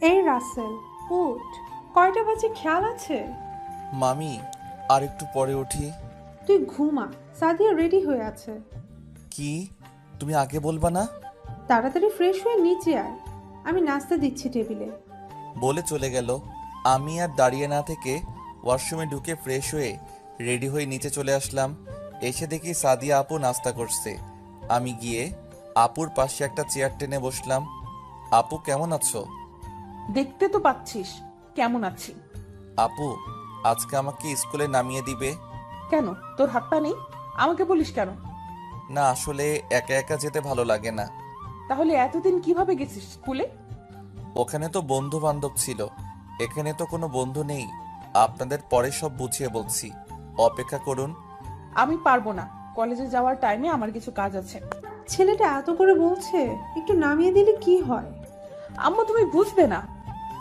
এই রাসেল, উঠ। কয়টা বাজে খেয়াল আছে? মামি, আর একটু পরে উঠি। তুই ঘুমা, সাদিয়া রেডি হয়ে আছে। কি? তুমি আগে বলবা না? তাড়াতাড়ি ফ্রেশ হয়ে নিচে আয়, আমি নাস্তা দিচ্ছি টেবিলে। বলে চলে গেল। আমি আর দাঁড়িয়ে না থেকে ওয়াশরুমে ঢুকে ফ্রেশ হয়ে রেডি হয়ে নিচে চলে আসলাম। এসে দেখি সাদিয়া আপু নাস্তা করছে। আমি গিয়ে আপুর পাশে একটা চেয়ার টেনে বসলাম। আপু কেমন আছো? দেখতে তো পাচ্ছিস কেমন আছি। আপু, আজকে আমাকে স্কুলে নামিয়ে দিবে? কেন, তোর হাত পা নেই? আমাকে বলিস কেন? না, আসলে একা একা যেতে ভালো লাগে না। তাহলে এতদিন কিভাবে গেছিস স্কুলে? ওখানে তো বন্ধু বান্ধব ছিল, এখানে তো কোনো বন্ধু নেই। আপনাদের পরে সব বুঝিয়ে বলছি, অপেক্ষা করুন। আমি পারবো না, কলেজে যাওয়ার টাইমে আমার কিছু কাজ আছে। ছেলেটা এত করে বলছে, একটু নামিয়ে দিলে কি হয়? আম্মু তুমি বুঝবে না।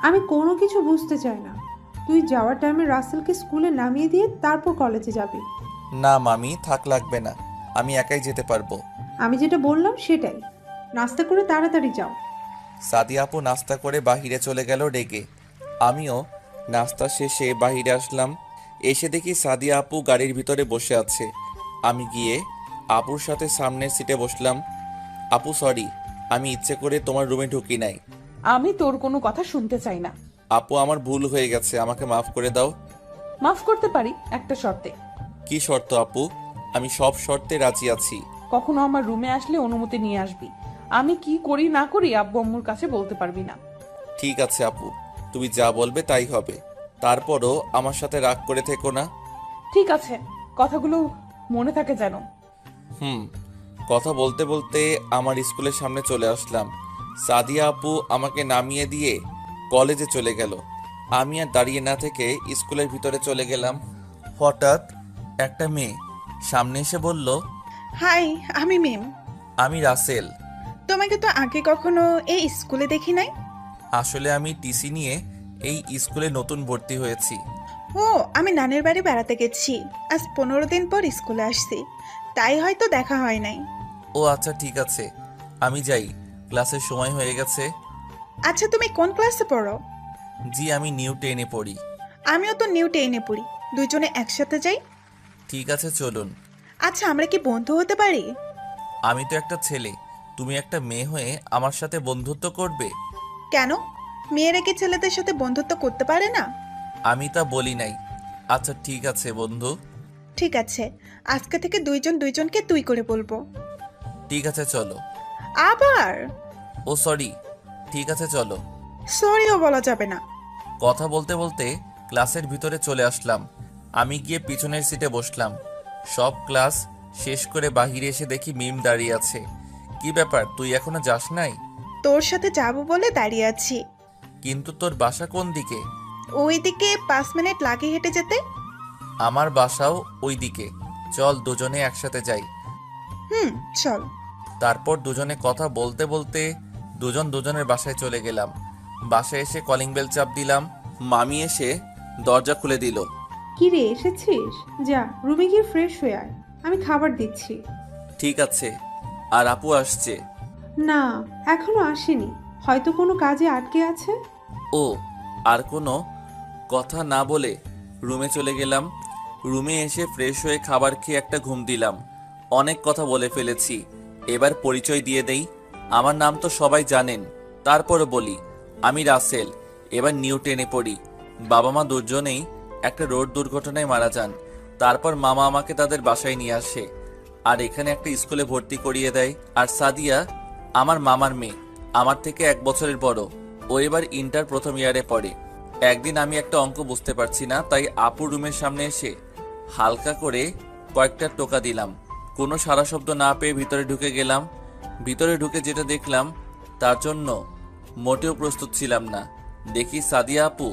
আমি কোনো কিছু বুঝতে চাই না। তুই যাওয়ার টাইমে রাসেলকে স্কুলে নামিয়ে দিয়ে তারপর কলেজে যাবি। না মামি, থাক, লাগবে না, আমি একাই যেতে পারবো। আমি যেটা বললাম সেটাই। নাস্তা করে তাড়াতাড়ি যাও। সাদিয়া আপু নাস্তা করে বাহিরে চলে গেল রেগে। আমিও নাস্তা শেষে বাহিরে আসলাম। এসে দেখি সাদিয়া আপু গাড়ির ভিতরে বসে আছে। আমি গিয়ে আপুর সাথে সামনের সিটে বসলাম। আপু সরি, আমি ইচ্ছে করে তোমার রুমে ঢুকি নাই। আমি তোর কোনো কথা শুনতে চাই না। আপু, আমার ভুল হয়ে গেছে, আমাকে মাফ করে দাও। মাফ করতে পারি একটা শর্তে। কি শর্ত আপু? আমি সব শর্তে রাজি আছি। কখনো আমার রুমে আসলে অনুমতি নিয়ে আসবি। আমি কি করি না করি আব্বু আম্মুর কাছে বলতে পারবি না। ঠিক আছে আপু, তুমি যা বলবে তাই হবে। তারপরও আমার সাথে রাগ করে থেকো না। ঠিক আছে, কথাগুলো মনে থাকে যেন। হুম। কথা বলতে বলতে আমার স্কুলের সামনে চলে আসলাম। সাদিয়া আপু আমাকে নামিয়ে দিয়ে কলেজে চলে গেল। আমি আর দাঁড়িয়ে না থেকে স্কুলের ভিতরে চলে গেলাম। হঠাৎ একটা মেয়ে সামনে এসে বলল, হাই, আমি মিম। আমি রাসেল। তোমাকে তো আগে কখনো এই স্কুলে দেখি নাই। আসলে আমি টিসি নিয়ে এই স্কুলে নতুন ভর্তি হয়েছি। ও, আমি নানের বাড়ি বেড়াতে গেছি। আজ 15 দিন পর স্কুলে আসছি, তাই হয়তো দেখা হয় নাই। ও আচ্ছা, ঠিক আছে, আমি যাই, ক্লাসের সময় হয়ে গেছে। আচ্ছা, তুমি কোন ক্লাসে পড়ো? জি, আমি নিউ 10-এ পড়ি। আমিও তো নিউ 10-এ পড়ি, দুইজনে একসাথে যাই। ঠিক আছে, চলুন। আচ্ছা, আমরা কি বন্ধু হতে পারি? আমি তো একটা ছেলে, তুমি একটা মেয়ে হয়ে আমার সাথে বন্ধুত্ব করবে? কেন, মেয়েরা কি ছেলেদের সাথে বন্ধুত্ব করতে পারে না? আমি তা বলি নাই। আচ্ছা ঠিক আছে বন্ধু। ঠিক আছে, আজকে থেকে দুইজন দুইজনকে তুই করে বলবো। ঠিক আছে চলো। আবার ও সরি, ঠিক আছে চলো। সরিও বলা যাবে না। কথা বলতে বলতে ক্লাসের ভিতরে চলে আসলাম। আমি গিয়ে পিছনের সিটে বসলাম। সব ক্লাস শেষ করে বাহিরে এসে দেখি মিম দাঁড়িয়ে আছে। কি ব্যাপার, তুই এখনো যাস নাই? তোর সাথে যাবো বলে দাঁড়িয়ে আছি। কিন্তু তোর বাসা কোন দিকে? ওইদিকে 5 মিনিট লাগে হেঁটে যেতে। আমার বাসাও ওই দিকে, চল দুজনে একসাথে যাই। হুম, চল। তারপর দুজনে কথা বলতে বলতে দুজন দুজনের বাসায় চলে গেলাম। বাসায় এসে কলিং বেল চাপ দিলাম। মামি এসে দরজা খুলে দিল। কি রে, এসেছিস? যা রুমে গিয়ে ফ্রেশ হয়ে আয়, আমি খাবার দিচ্ছি। ঠিক আছে। আর আপু আসছে? না, এখনো আসেনি, হয়তো কোনো কাজে আটকে আছে। ও, আর কোনো কথা না বলে রুমে চলে গেলাম। রুমে এসে ফ্রেশ হয়ে খাবার খেয়ে একটা ঘুম দিলাম। অনেক কথা বলে ফেলেছি, এবার পরিচয় দিয়ে দেই। আমার নাম তো সবাই জানেন, তারপরে বলি, আমি রাসেল, এবার নিউ 10-এ পড়ি। বাবা মা দুজনেই একটা রোড দুর্ঘটনায় মারা যান। তারপর মামা আমাকে তাদের বাসায় নিয়ে আসে আর এখানে একটা স্কুলে ভর্তি করিয়ে দেয়। আর সাদিয়া আমার মামার মেয়ে, আমার থেকে 1 বছরের বড়। ও এবার ইন্টার প্রথম ইয়ারে পড়ে। একদিন আমি একটা অঙ্ক বুঝতে পারছি না, তাই আপুর রুমের সামনে এসে হালকা করে কয়েকটা টোকা দিলাম। কোনো সারা শব্দ না পেয়ে ভিতরে ঢুকে গেলাম। ভিতরে ঢুকে যেটা দেখলাম তার জন্য মোটেও প্রস্তুত ছিলাম না। দেখি সাদিয়া আপু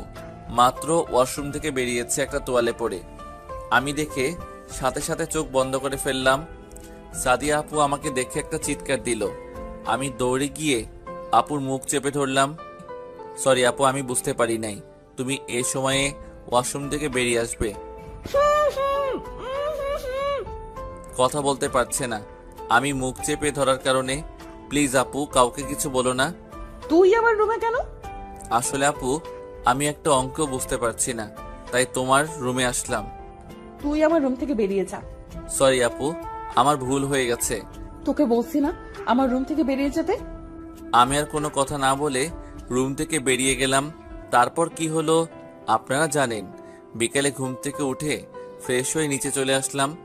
মাত্র ওয়াশরুম থেকে বেরিয়েছে একটা তোয়ালে পরে। আমি দেখে সাথে সাথে চোখ বন্ধ করে ফেললাম। সাদিয়া আপু আমাকে দেখে একটা চিৎকার দিল। আমি দৌড়ে গিয়ে আপুর মুখ চেপে ধরলাম। সরি আপু, আমি বুঝতে পারি নাই তুমি এ সময়ে ওয়াশরুম থেকে বেরিয়ে আসবে। কথা বলতে পারছে না, আমি মুখ চেপে ধরার কারণে। প্লিজ আপু, কাউকে কিছু বলো না। তুই আমার রুমে কেন? আসলে আপু, আমি একটা অঙ্ক বুঝতে পারছি না, তাই তোমার রুমে আসলাম। তুই আমার রুম থেকে বেরিয়ে যা। সরি আপু, আমার ভুল হয়ে গেছে। তোকে বলছি না আমার রুম থেকে বেরিয়ে যেতে। আমি আর কোনো কথা না বলে রুম থেকে বেরিয়ে গেলাম। তারপর কি হলো আপনারা জানেন। বিকেলে ঘুম থেকে উঠে ফ্রেশ হয়ে নিচে চলে আসলাম।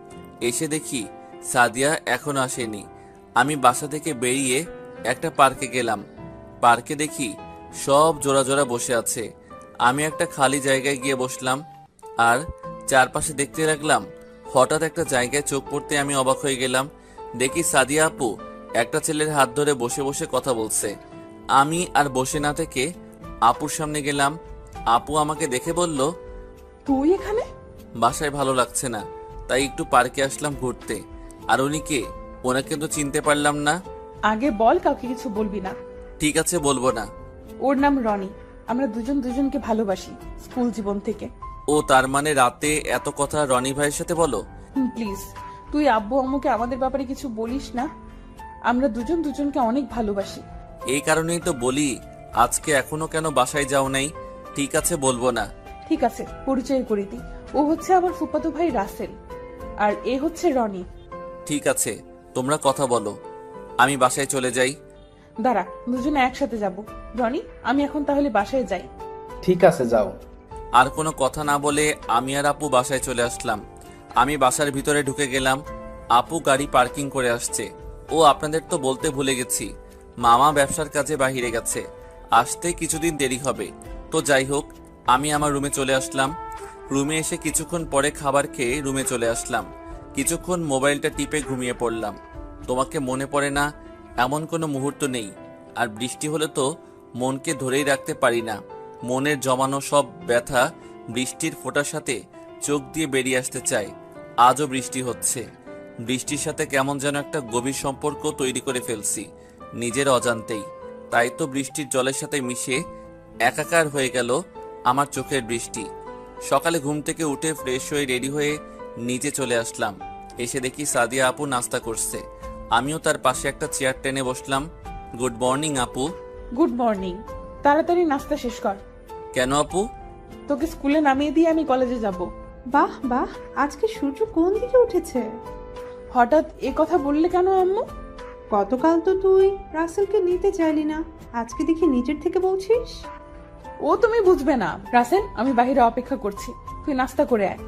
এসে দেখি সাদিয়া এখনো আসেনি। আমি বাসা থেকে বেরিয়ে একটা পার্কে গেলাম। পার্কে দেখি সব জোড়া জোড়া বসে আছে। আমি একটা খালি জায়গায় গিয়ে বসলাম আর চারপাশে দেখতে লাগলাম। হঠাৎ একটা জায়গায় চোখ পড়তে আমি অবাক হয়ে গেলাম। দেখি সাদিয়া আপু একটা ছেলের হাত ধরে বসে বসে কথা বলছে। আমি আর বসে না থেকে আপুর সামনে গেলাম। আপু আমাকে দেখে বলল, তুই এখানে? বাসায় ভালো লাগছে না, তাই একটু পার্কে আসলাম ঘুরতে। আর উনি কে? ওনাকে তো চিনতে পারলাম না। আগে বল, কাউকে কিছু বলবি না। ঠিক আছে, বলবো না। ওর নাম রনি। আমরা দুজন দুজনকে ভালোবাসি স্কুল জীবন থেকে। ও, তার মানে রাতে এত কথা রনি ভাইয়ের সাথে বলো? প্লিজ, তুই আব্বু আম্মুকে আমাদের ব্যাপারে কিছু বলিস না। আমরা দুজন দুজনকে অনেক ভালোবাসি। এই কারণেই তো বলি আজকে এখনো কেন বাসায় যাও নাই। ঠিক আছে, বলবো না। ঠিক আছে, পরিচয় করে দিই। ও হচ্ছে আমার ফুফাতো ভাই রাসেল, আর এ হচ্ছে রনি। ঠিক আছে, তোমরা কথা বলো, আমি বাসায় চলে যাই। দাঁড়া, দুজনে একসাথে যাব। রনি, আমি এখন তাহলে বাসায় যাই। ঠিক আছে, যাও। আর কোনো কথা না বলে আমি আর আপু বাসায় চলে আসলাম। আমি বাসার ভিতরে ঢুকে গেলাম। আপু গাড়ি পার্কিং করে আসছে। ও, আপনাদের তো বলতে ভুলে গেছি, মামা ব্যবসার কাজে বাহিরে গেছে, আসতে কিছুদিন দেরি হবে। তো যাই হোক, আমি আমার রুমে চলে আসলাম। রুমে এসে কিছুক্ষণ পরে খাবার খেয়ে রুমে চলে আসলাম। কিছুক্ষণ মোবাইলটা টিপে ঘুমিয়ে পড়লাম। তোমাকে মনে পড়ে না এমন কোনো মুহূর্ত নেই। আর বৃষ্টি হলে তো মনকে ধরেই রাখতে পারি না। মনের জমানো সব ব্যথা বৃষ্টির ফোঁটার সাথে চোখ দিয়ে বেরিয়ে আসতে চায়। আজও বৃষ্টি হচ্ছে। বৃষ্টির সাথে কেমন যেন একটা গভীর সম্পর্ক তৈরি করে ফেলছি নিজের অজান্তেই। তাই তো বৃষ্টির জলের সাথে মিশে একাকার হয়ে গেল আমার চোখের বৃষ্টি। সকালে ঘুম থেকে উঠে ফ্রেশ হয়ে রেডি হয়ে নিচে চলে আসলাম। এসে দেখি সাদিয়া আপু নাস্তা করছে। আমিও তার পাশে একটা চেয়ার টেনে বসলাম। গুড মর্নিং আপু। Good morning. তাড়াতাড়ি নাস্তা শেষ কর। কেন আপু? তোকে স্কুলে নামিয়ে দিয়ে আমি কলেজে যাব। বাহ বাহ, আজকে সূর্য কোন দিকে উঠেছে? হঠাৎ এ কথা বললে কেন আম্মু? গতকাল তো তুই রাসেলকে নিতে চাইলি না, আজকে দেখি নিজের থেকে বলছিস। ও তুমি বুঝবে না। রাসেল, আমি বাইরে অপেক্ষা করছি, তুই নাস্তা করে আয়।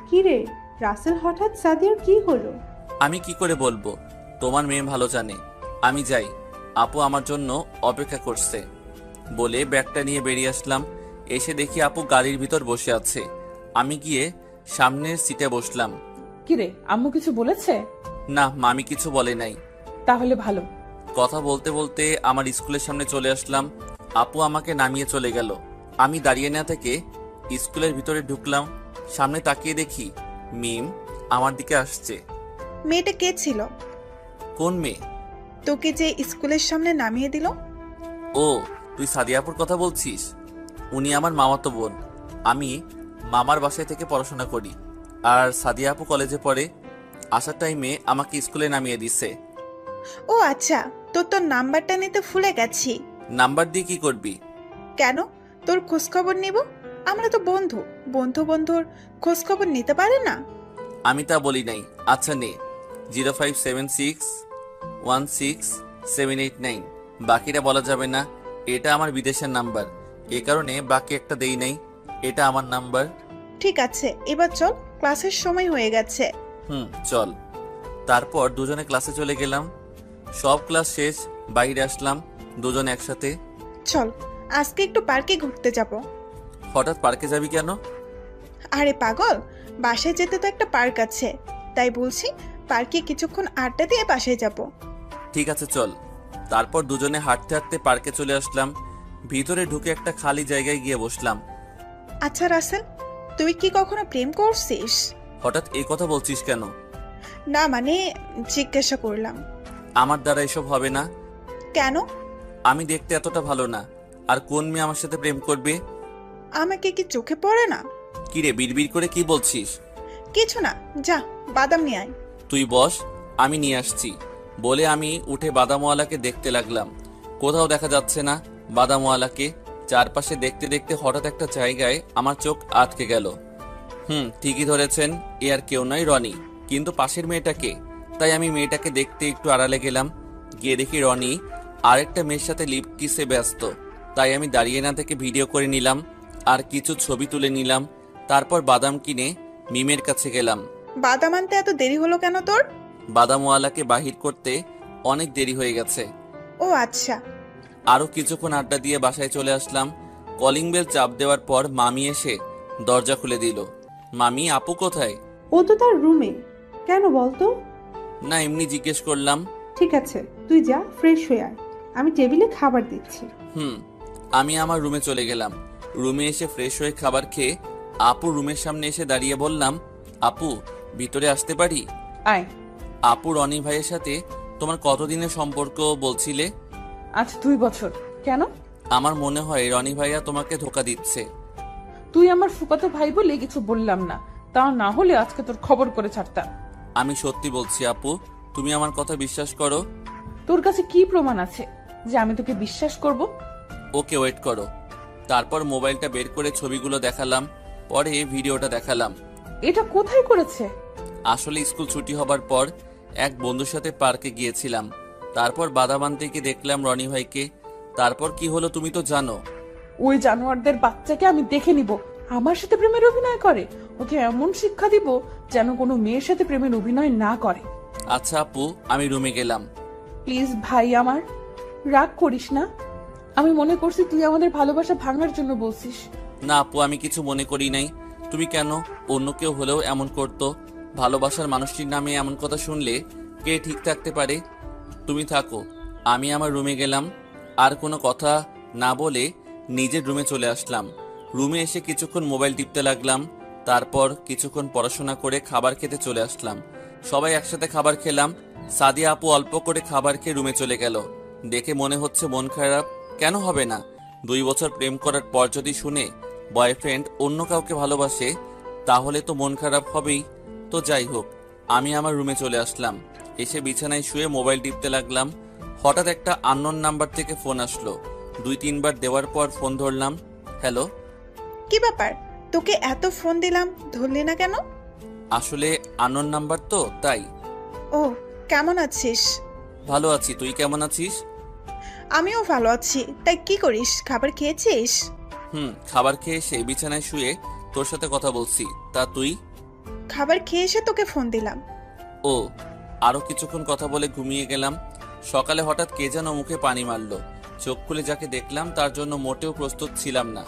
কি রে রাসেল, হঠাৎ সাদিয়ার কি হলো? আমি কি করে বলবো, তোমার মেয়ে ভালো জানে। আমি যাই, আপু আমার জন্য অপেক্ষা করছে বলে ব্যাগটা নিয়ে বেরিয়ে আসলাম। এসে দেখি আপু গাড়ির ভিতর বসে আছে। আমি গিয়ে সামনের সিটে বসলাম। কিরে, আম্মু কিছু বলেছে? না, মামি কিছু বলে নাই। তাহলে ভালো। কথা বলতে বলতে আমার স্কুলের সামনে চলে আসলাম। আপু আমাকে নামিয়ে চলে গেল। আমি দাঁড়িয়ে না থেকে স্কুলের ভিতরে ঢুকলাম। সামনে তাকিয়ে দেখি মিম আমার দিকে আসছে। মেয়েটা কে ছিল? কোন মেয়ে? তোকে যে স্কুলের সামনে নামিয়ে দিল? ও, তুই সাদিয়াপুর কথা বলছিস? উনি আমার মামাতো বোন। আমি মামার বাসায় থেকে পড়াশোনা করি, আর সাদিয়া আপু কলেজে পড়ে। আসার টাইমে আমাকে স্কুলে নামিয়ে দিছে। ও আচ্ছা, তোর নাম্বারটা নিতে ভুলে গেছি। নাম্বার দিয়ে কি করবি? কেন, তোর খোঁজখবর নিব। আমরা তো বন্ধু, বন্ধুর খোঁজখবর নিতে পারে না? আমি তা বলি নাই। আচ্ছা নে, 0576167789। বাকিটা বলা যাবে না। এটা আমার বিদেশের নাম্বার, এ কারণে বাকি একটা দেই নাই। এটা আমার নাম্বার। ঠিক আছে, এবার চল, ক্লাসের সময় হয়ে গেছে। চল। তারপর দুজনে ক্লাসে চলে গেলাম। সব ক্লাস শেষ, বাইরে আসলাম দুজনে একসাথে। চল, আজকে একটু পার্কে ঘুরতে যাব। হঠাৎ পার্কে যাবি কেন? আরে পাগল, বাসায় যেতে তো একটা পার্ক আছে, তাই বলছি পার্কে কিছুক্ষণ আড্ডা দিয়ে বাসায় যাব। ঠিক আছে, চল। তারপর দুজনে হাঁটতে হাঁটতে পার্কে চলে আসলাম। ভিতরে ঢুকে একটা খালি জায়গায় গিয়ে বসলাম। আচ্ছা রাসেল, তুই কি কখনো প্রেম করছিস? হঠাৎ এই কথা বলছিস কেন? না মানে, জিজ্ঞাসা করলাম। আমার দ্বারা এসব হবে না। কেন? আমি দেখতে এতটা ভালো না, আর কোন মেয়ে আমার সাথে প্রেম করবে? আমাকে কি চোখে পড়ে না? কিরে, বিড়বিড় করে কি বলছিস? কিছু না, যা বাদাম নিয়ে আয়। তুই বস, আমি নিয়ে আসছি বলে আমি উঠে বাদামওয়ালাকে দেখতে লাগলাম। কোথাও দেখা যাচ্ছে না বাদামওয়ালাকে। চারপাশে দেখতে দেখতে হঠাৎ একটা জায়গায় আমার চোখ আটকে গেল। ঠিকই ধরেছেন, এ আর কেউ নয়, রনি। কিন্তু পাশের মেয়েটাকে। তাই আমি মেয়েটাকে দেখতে একটু আড়ালে গেলাম। গিয়ে দেখি রনি আরেকটা মেয়ের সাথে লিপ কিসে ব্যস্ত। তাই আমি দাঁড়িয়ে না থেকে ভিডিও করে নিলাম আর কিছু ছবি তুলে নিলাম। তারপর বাদাম কিনে মিমের কাছে গেলাম। বাদাম আনতে এত দেরি হলো কেন তোর? বাদামওয়ালাকে বাহির করতে অনেক দেরি হয়ে গেছে। ও আচ্ছা। আরো কিছুক্ষণ আড্ডা দিয়ে বাসায় চলে আসলাম। কলিং বেল চাপ দেওয়ার পর মামি এসে দরজা খুলে দিল। মামি, আপু কোথায়? ও তো তার রুমে। কেন বলতো? না, এমনি জিজ্ঞেস করলাম। ঠিক আছে, তুই যা, ফ্রেশ হয়ে আয়, আমি টেবিলে খাবার দিচ্ছি। আমি আমার রুমে চলে গেলাম। রুমে এসে ফ্রেশ হয়ে খাবার খেয়ে আপু রুমের সামনে এসে দাঁড়িয়ে বললাম, আপু ভিতরে আসতে পারি? আয়। আপু, রনি ভাইয়ের সাথে তোমার কতদিনের সম্পর্ক বলছিলে? আজ 2 বছর। কেন? আমার মনে হয় রনি ভাইয়া তোমাকে ধোকা দিচ্ছে। তুই আমার ফুফাতো ভাই বলে কিছু বললাম না, তা না হলে আজকে তোর খবর করে ছাড়তাম। আমি সত্যি বলছি আপু, তুমি আমার কথা বিশ্বাস করো। তোর কাছে কি প্রমাণ আছে যে আমি তোকে বিশ্বাস করব? ওকে, ওয়েট করো। তারপর মোবাইলটা বের করে ছবিগুলো দেখালাম, পরে ভিডিওটা দেখালাম। এটা কোথায় করেছে? আসলে স্কুল ছুটি হবার পর এক বন্ধুর সাথে পার্কে গিয়েছিলাম। তারপর বাদাম আনতে গিয়ে দেখলাম রনি ভাইকে। তারপর কি হলো তুমি তো জানো। ওই জানোয়ারদের বাচ্চাকে আমি দেখে নিব আমার সাথে প্রেমের অভিনয় করে। ওকে এমন শিক্ষা দিব যেন কোনো মেয়ের সাথে প্রেমের অভিনয় না করে। আচ্ছা আপু, আমি রুমে গেলাম। প্লিজ ভাই আমার, রাগ করিস না। আমি মনে করছি তুই আমাদের ভালোবাসা ভাঙার জন্য বলছিস। না আপু, আমি কিছু মনে করি নাই। তুমি কেন? অন্য কেউ হলেও এমন করতো। ভালোবাসার মানুষটির নামে এমন কথা শুনলে কে ঠিক থাকতে পারে? তুমি থাকো, আমি আমার রুমে গেলাম। আর কোনো কথা না বলে নিজের রুমে চলে আসলাম। রুমে এসে কিছুক্ষণ মোবাইল টিপতে লাগলাম। তারপর কিছুক্ষণ পড়াশোনা করে খাবার খেতে চলে আসলাম। সবাই একসাথে খাবার খেলাম। সাদিয়া আপু অল্প করে খাবার খেয়ে রুমে চলে গেল। দেখে মনে হচ্ছে মন খারাপ। কেন হবে না? 2 বছর প্রেম করার পর যদি শুনে বয়ফ্রেন্ড অন্য কাউকে ভালোবাসে, তাহলে তো মন খারাপ হবেই। তো যাই হোক, আমি আমার রুমে চলে আসলাম। এসে বিছানায় শুয়ে মোবাইল টিপতে লাগলাম। হঠাৎ একটা আননোন নাম্বার থেকে ফোন আসলো। 2-3 বার দেওয়ার পর ফোন ধরলাম। হ্যালো। কি ব্যাপার, তোকে এত ফোন দিলাম, ধরলি না কেন? আসলে আননোন নাম্বার তো, তাই। ও, কেমন আছিস? ভালো আছি, তুই কেমন আছিস? আমিও ভালো আছি। তাই কি করিস, খাবার খেয়েছিস? খাবার খেয়ে এসে বিছানায় শুয়ে তোর সাথে কথা বলছি। তা তুই? খাবার খেয়ে এসে তোকে ফোন দিলাম। ও, আরো কিছুক্ষণ কথা বলে ঘুমিয়ে গেলাম। সকালে হঠাৎ কে যেন মুখে পানি মারলো। চোখ খুলে যাকে দেখলাম তার জন্য মোটেও প্রস্তুত ছিলাম না।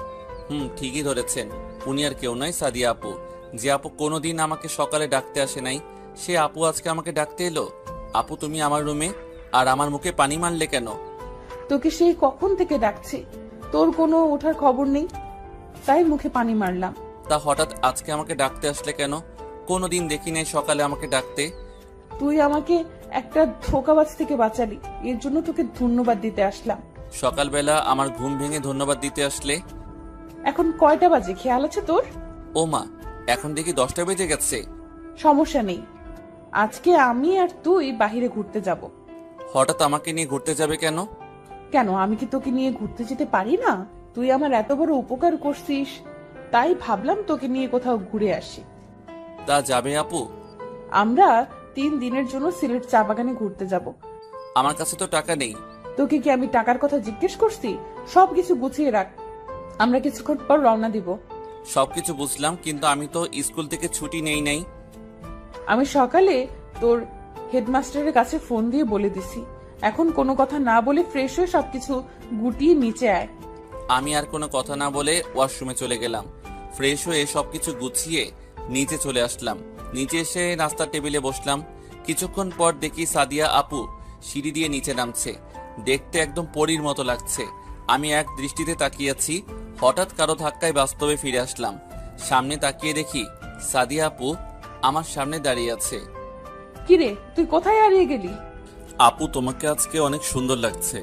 ঠিকই ধরেছেন, উনি আর কেউ নয়, সাদিয়া আপু। যে আপু কোনোদিন আমাকে সকালে ডাকতে আসে নাই, সে আপু আজকে আমাকে ডাকতে এলো। আপু, তুমি আমার রুমে, আর আমার মুখে পানি মারলে কেন? তোকে সেই কখন থেকে ডাকছি, তোর কোনো ওঠার খবর নেই, তাই মুখে পানি মারলাম। তা হঠাৎ আজকে আমাকে ডাকতে আসলে কেন? কোনোদিন দেখি নাই সকালে আমাকে ডাকতে। তুই আমাকে একটা ধোঁকাবাজ থেকে বাঁচালি, এর জন্য তোকে ধন্যবাদ দিতে আসলাম। সকালবেলা আমার ঘুম ভেঙে ধন্যবাদ দিতে আসলে? এখন কয়টা বাজে খেয়াল আছে তোর? ও মা, এখন দেখি 10টা বেজে গেছে। সমস্যা নেই, আজকে আমি আর তুই বাহিরে ঘুরতে যাব। হঠাৎ আমাকে নিয়ে ঘুরতে যাবে কেন? কেন, আমি কি তোকে নিয়ে ঘুরতে যেতে পারি না? তুই আমার এত বড় উপকার করছিস, তাই ভাবলাম তোকে নিয়ে কোথাও ঘুরে আসি। তা যাবে আপু? আমরা 3 দিনের জন্য সিলেট চা বাগানে ঘুরতে যাব। আমার কাছে তো টাকা নেই। তোকে কি আমি টাকার কথা জিজ্ঞেস করছি? সবকিছু গুছিয়ে রাখ, আমরা কিছুক্ষণ পর রওনা দিব। সবকিছু বুঝলাম, কিন্তু আমি তো স্কুল থেকে ছুটি নেই নাই। আমি সকালে তোর হেডমাস্টারের কাছে ফোন দিয়ে বলে দিছি। এখন কোনো কথা না বলে ফ্রেশ হয়ে সবকিছু গুটিয়ে নিচে আয়। আমি আর কোনো কথা না বলে ওয়াশরুমে চলে গেলাম। ফ্রেশ হয়ে সবকিছু গুছিয়ে নিচে চলে আসলাম। নিচে এসে নাস্তার টেবিলে বসলাম। কিছুক্ষণ পর দেখি সাদিয়া আপু সিঁড়ি দিয়ে নিচে নামছে। দেখতে একদম পরীর মতো লাগছে। আমি এক দৃষ্টিতে তাকিয়ে আছি। হঠাৎ কারো ধাক্কায় বাস্তবে ফিরে আসলাম। সামনে তাকিয়ে দেখি সাদিয়া আপু আমার সামনে দাঁড়িয়ে আছে। কিরে, তুই কোথায় হারিয়ে গেলি? আপু, তোমাকে আজকে অনেক সুন্দর লাগছে।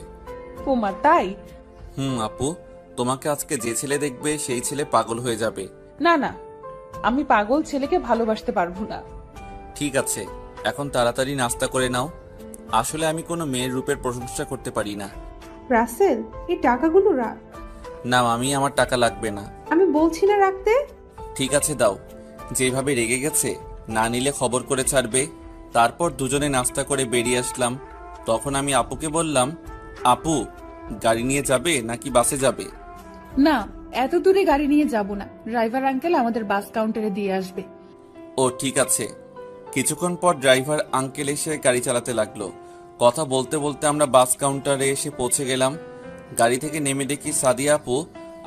ওমা, তাই? আপু, তোমাকে আজকে যে ছেলে দেখবে সেই ছেলে পাগল হয়ে যাবে। না না, আমি পাগল ছেলেকে ভালোবাসতে পারবো না। ঠিক আছে, এখন তাড়াতাড়ি নাস্তা করে নাও। আসলে আমি কোনো মেয়ের রূপের প্রশংসা করতে পারি না। রাসেল, এই টাকাগুলো রাখ। না মামি, আমার টাকা লাগবে না। আমি বলছি না রাখতে। ঠিক আছে দাও। যেভাবে রেগে গেছে, না নিলে খবর করে ছাড়বে। তারপর দুজনে নাস্তা করে বেরিয়ে আসলাম। তখন আমি আপুকে বললাম, আপু গাড়ি নিয়ে যাবে নাকি বাসে যাবে? না, এত দূরে গাড়ি নিয়ে যাব না, ড্রাইভার আঙ্কেল আমাদের বাস কাউন্টারে দিয়ে আসবে। ও ঠিক আছে। কিছুক্ষণ পর ড্রাইভার আঙ্কেল এসে গাড়ি চালাতে লাগলো। কথা বলতে বলতে আমরা বাস কাউন্টারে এসে পৌঁছে গেলাম। গাড়ি থেকে নেমে দেখি সাদিয়া আপু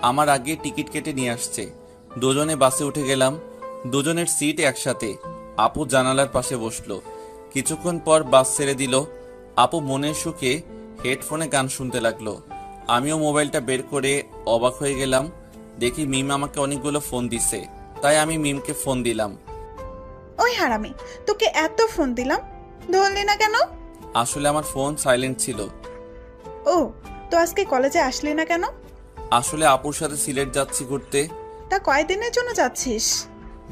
আমার আগে টিকিট কেটে নিয়ে আসছে। দুজনে বাসে উঠে গেলাম। দুজনের সিট একসাথে। আপু জানালার পাশে বসলো। কিছুক্ষণ পর বাস ছেড়ে দিল। আপু মনের সুখে হেডফোনে গান শুনতে লাগলো। আমিও মোবাইলটা বের করে অবাক হয়ে গেলাম। দেখি মিম আমাকে অনেকগুলো ফোন দিছে। তাই আমি মিমকে ফোন দিলাম। ওই হারামি, তোকে এত ফোন দিলাম, ধরলি না কেন? আসলে আমার ফোন সাইলেন্ট ছিল। ও, তো আজকে কলেজে আসলি না কেন? আসলে আপুর সাথে সিলেট যাচ্ছি ঘুরতে। তা কয়দিনের জন্য যাচ্ছিস?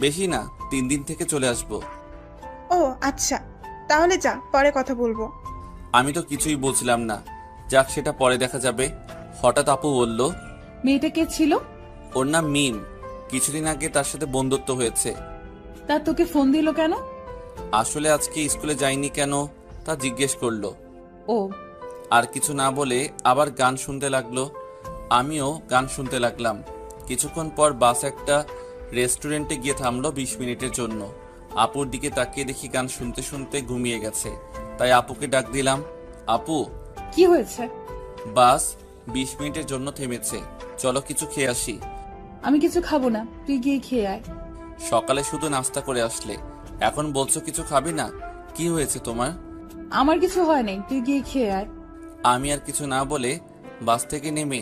বেশি না, 3 দিন থেকে চলে আসব। ও আচ্ছা, তাহলে যা, পরে কথা বলবো। আমি তো কিছুই বুঝলাম না। যাক, সেটা পরে দেখা যাবে। হঠাৎ আপু বলল, মেয়েটা কে ছিল? ওর নাম মিম। কিছুদিন আগে তার সাথে বন্ধুত্ব হয়েছে। তা তোকে ফোন দিল কেন? আসলে আজকে স্কুলে যাইনি কেন তা জিজ্ঞেস করলো। ও, আর কিছু না বলে আবার গান শুনতে লাগলো। আমিও গান শুনতে লাগলাম। কিছুক্ষণ পর বাস একটা রেস্টুরেন্টে গিয়ে থামলো 20 মিনিটের জন্য। আপুর দিকে তাকিয়ে দেখি গান শুনতে শুনতে ঘুমিয়ে গেছে। তাই আপুকে ডাক দিলাম, আপু কি হয়েছে? বাস 20 মিনিটের জন্য থেমেছে, চলো কিছু খেয়ে আসি। আমি কিছু খাবো না, তুই গিয়ে খেয়ে আয়। সকালে শুধু নাস্তা করে আসলে, এখন বলছো কিছু খাবি না? কি হয়েছে তোমার? আমার কিছু হয় নাই, তুই গিয়ে খেয়ে আয়। আমি আর কিছু না বলে বাস থেকে নেমে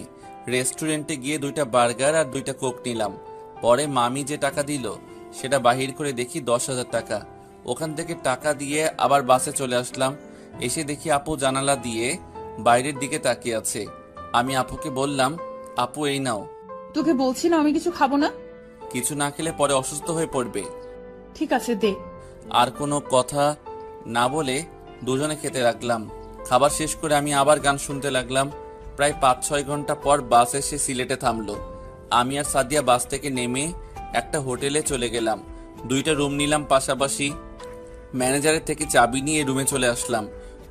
রেস্টুরেন্টে গিয়ে 2টা বার্গার আর 2টা কোক নিলাম। পরে মামি যে টাকা দিল সেটা বাহির করে দেখি 10,000 টাকা। ওখান থেকে টাকা দিয়ে আবার বাসে চলে আসলাম। এসে দেখি আপু জানালা দিয়ে বাইরের দিকে তাকিয়ে আছে। আমি আপুকে বললাম, আপু এই নাও। তোকে বলছি না আমি কিছু খাবো না। কিছু না খেলে পরে অসুস্থ হয়ে পড়বে। ঠিক আছে, দে। আর কোনো কথা না বলে দুজনে খেতে লাগলাম। খাবার শেষ করে আমি আবার গান শুনতে লাগলাম। প্রায় 5-6 ঘন্টা পর বাস এসে সিলেটে থামলো। আমি আর সাদিয়া বাস থেকে নেমে একটা হোটেলে চলে গেলাম। 2টা রুম নিলাম পাশাপাশি। ম্যানেজারের থেকে চাবি নিয়ে রুমে চলে আসলাম।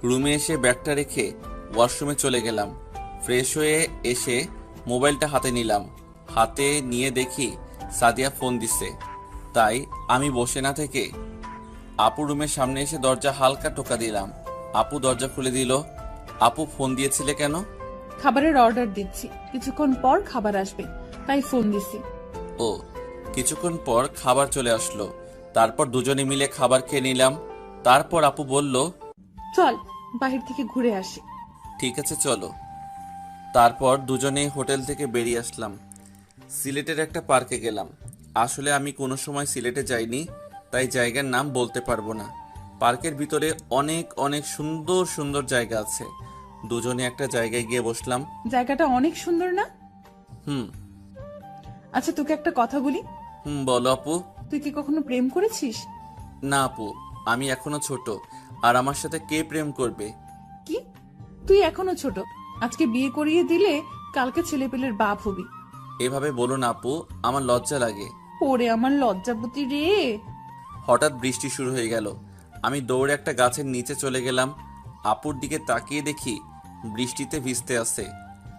রুমে এসে ব্যাগটা রেখে ওয়াশরুমে চলে গেলাম। ফ্রেশ হয়ে এসে মোবাইলটা হাতে নিলাম। হাতে নিয়ে দেখি সাদিয়া ফোন দিছে। তাই আমি বসে না থেকে আপু রুমের সামনে এসে দরজা হালকা টোকা দিলাম। আপু দরজা খুলে দিল। আপু ফোন দিয়েছিলে কেন? খাবারের অর্ডার দিচ্ছি, কিছুক্ষণ পর খাবার আসবে, তাই ফোন দিছি। ও, কিছুক্ষণ পর খাবার চলে আসলো। তারপর দুজনে মিলে খাবার খেয়ে নিলাম। তারপর আপু বলল, চল বাহির থেকে ঘুরে আসি। ঠিক আছে চলো। তারপর দুজনে হোটেল থেকে বেরিয়ে আসলাম। সিলেটের একটা পার্কে গেলাম। আসলে আমি কোনো সময় সিলেটে যাইনি, তাই জায়গার নাম বলতে পারবো না। পার্কের ভিতরে অনেক অনেক সুন্দর সুন্দর জায়গা আছে। দুজনে একটা জায়গায় গিয়ে বসলাম। জায়গাটা অনেক সুন্দর না? হুম। আচ্ছা, তোকে একটা কথা বলি। বলো আপু। তুই কি কখনো প্রেম করেছিস? না আপু, আমি এখনো ছোট, আর আমার সাথে কে প্রেম করবে? কি, তুই এখনো ছোট? আজকে বিয়ে করিয়ে দিলে কালকে ছেলেপেলের বাপ হবি। এভাবে বলো না আপু, আমার লজ্জা লাগে। ওরে আমার লজ্জাবতী রে। হঠাৎ বৃষ্টি শুরু হয়ে গেল। আমি দৌড়ে একটা গাছের নিচে চলে গেলাম। আপুর দিকে তাকিয়ে দেখি বৃষ্টিতে ভিজতে আছে।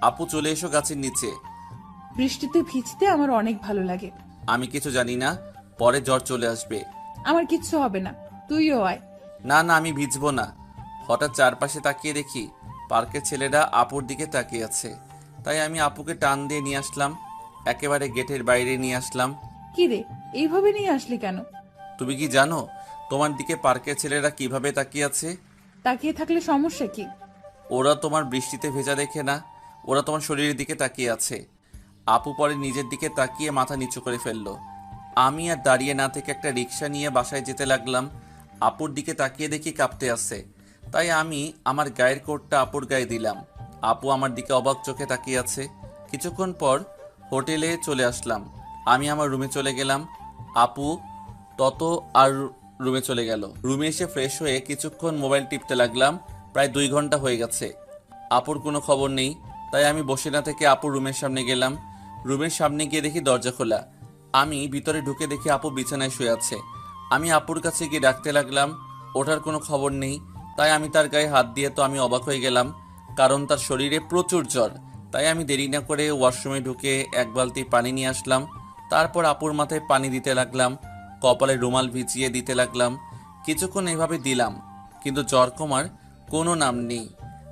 আপু চলে এসো গাছের নিচে। বৃষ্টিতে ভিজতে আমার অনেক ভালো লাগে। আমি কিছু জানি না, পরে জ্বর চলে আসবে। আমার কিচ্ছু হবে না, তুইও আয়। না না, আমি ভিজবো না। হঠাৎ চারপাশে তাকিয়ে দেখি পার্কের ছেলেরা আপুর দিকে তাকিয়ে আছে। তাই আমি আপুকে টান দিয়ে নিয়ে আসলাম, একেবারে গেটের বাইরে নিয়ে আসলাম। কি রে, এইভাবে নিয়ে আসলি কেন? তুমি কি জানো তোমার দিকে পার্কের ছেলেরা কিভাবে তাকিয়ে আছে? তাকিয়ে থাকলে সমস্যা কি? ওরা তোমার বৃষ্টিতে ভেজা দেখে না, ওরা তোমার শরীরের দিকে তাকিয়ে আছে। আপু পরে নিজের দিকে তাকিয়ে মাথা নিচু করে ফেললো। আমি আর দাঁড়িয়ে না থেকে একটা রিক্সা নিয়ে বাসায় যেতে লাগলাম। আপুর দিকে তাকিয়ে দেখি কাঁপতে আছে। তাই আমি আমার গায়ের কোটটা আপুর গায়ে দিলাম। আপু আমার দিকে অবাক চোখে তাকিয়ে আছে। কিছুক্ষণ পর হোটেলে চলে আসলাম। আমি আমার রুমে চলে গেলাম। আপু তত আর রুমে চলে গেল। রুমে এসে ফ্রেশ হয়ে কিছুক্ষণ মোবাইল টিপতে লাগলাম। প্রায় 2 ঘন্টা হয়ে গেছে, আপুর কোনো খবর নেই। তাই তাই আমি বসে না থেকে আপুর রুমের সামনে গেলাম। রুমের সামনে গিয়ে দেখি দরজা খোলা। আমি ভিতরে ঢুকে দেখি আপু বিছানায় শুয়ে আছে। আমি আপুর কাছে গিয়ে ডাকতে লাগলাম, ওঠার কোনো খবর নেই। তাই আমি তার গায়ে হাত দিয়ে তো আমি অবাক হয়ে গেলাম, কারণ তার শরীরে প্রচুর জ্বর। তাই আমি দেরি না করে ওয়াশরুমে ঢুকে এক বালতি পানি নিয়ে আসলাম। তারপর আপুর মাথায় পানি দিতে লাগলাম, কপালে রুমাল ভিজিয়ে দিতে লাগলাম। কিছুক্ষণ এভাবে দিলাম, কিন্তু জ্বর কমার কোনো নাম নেই।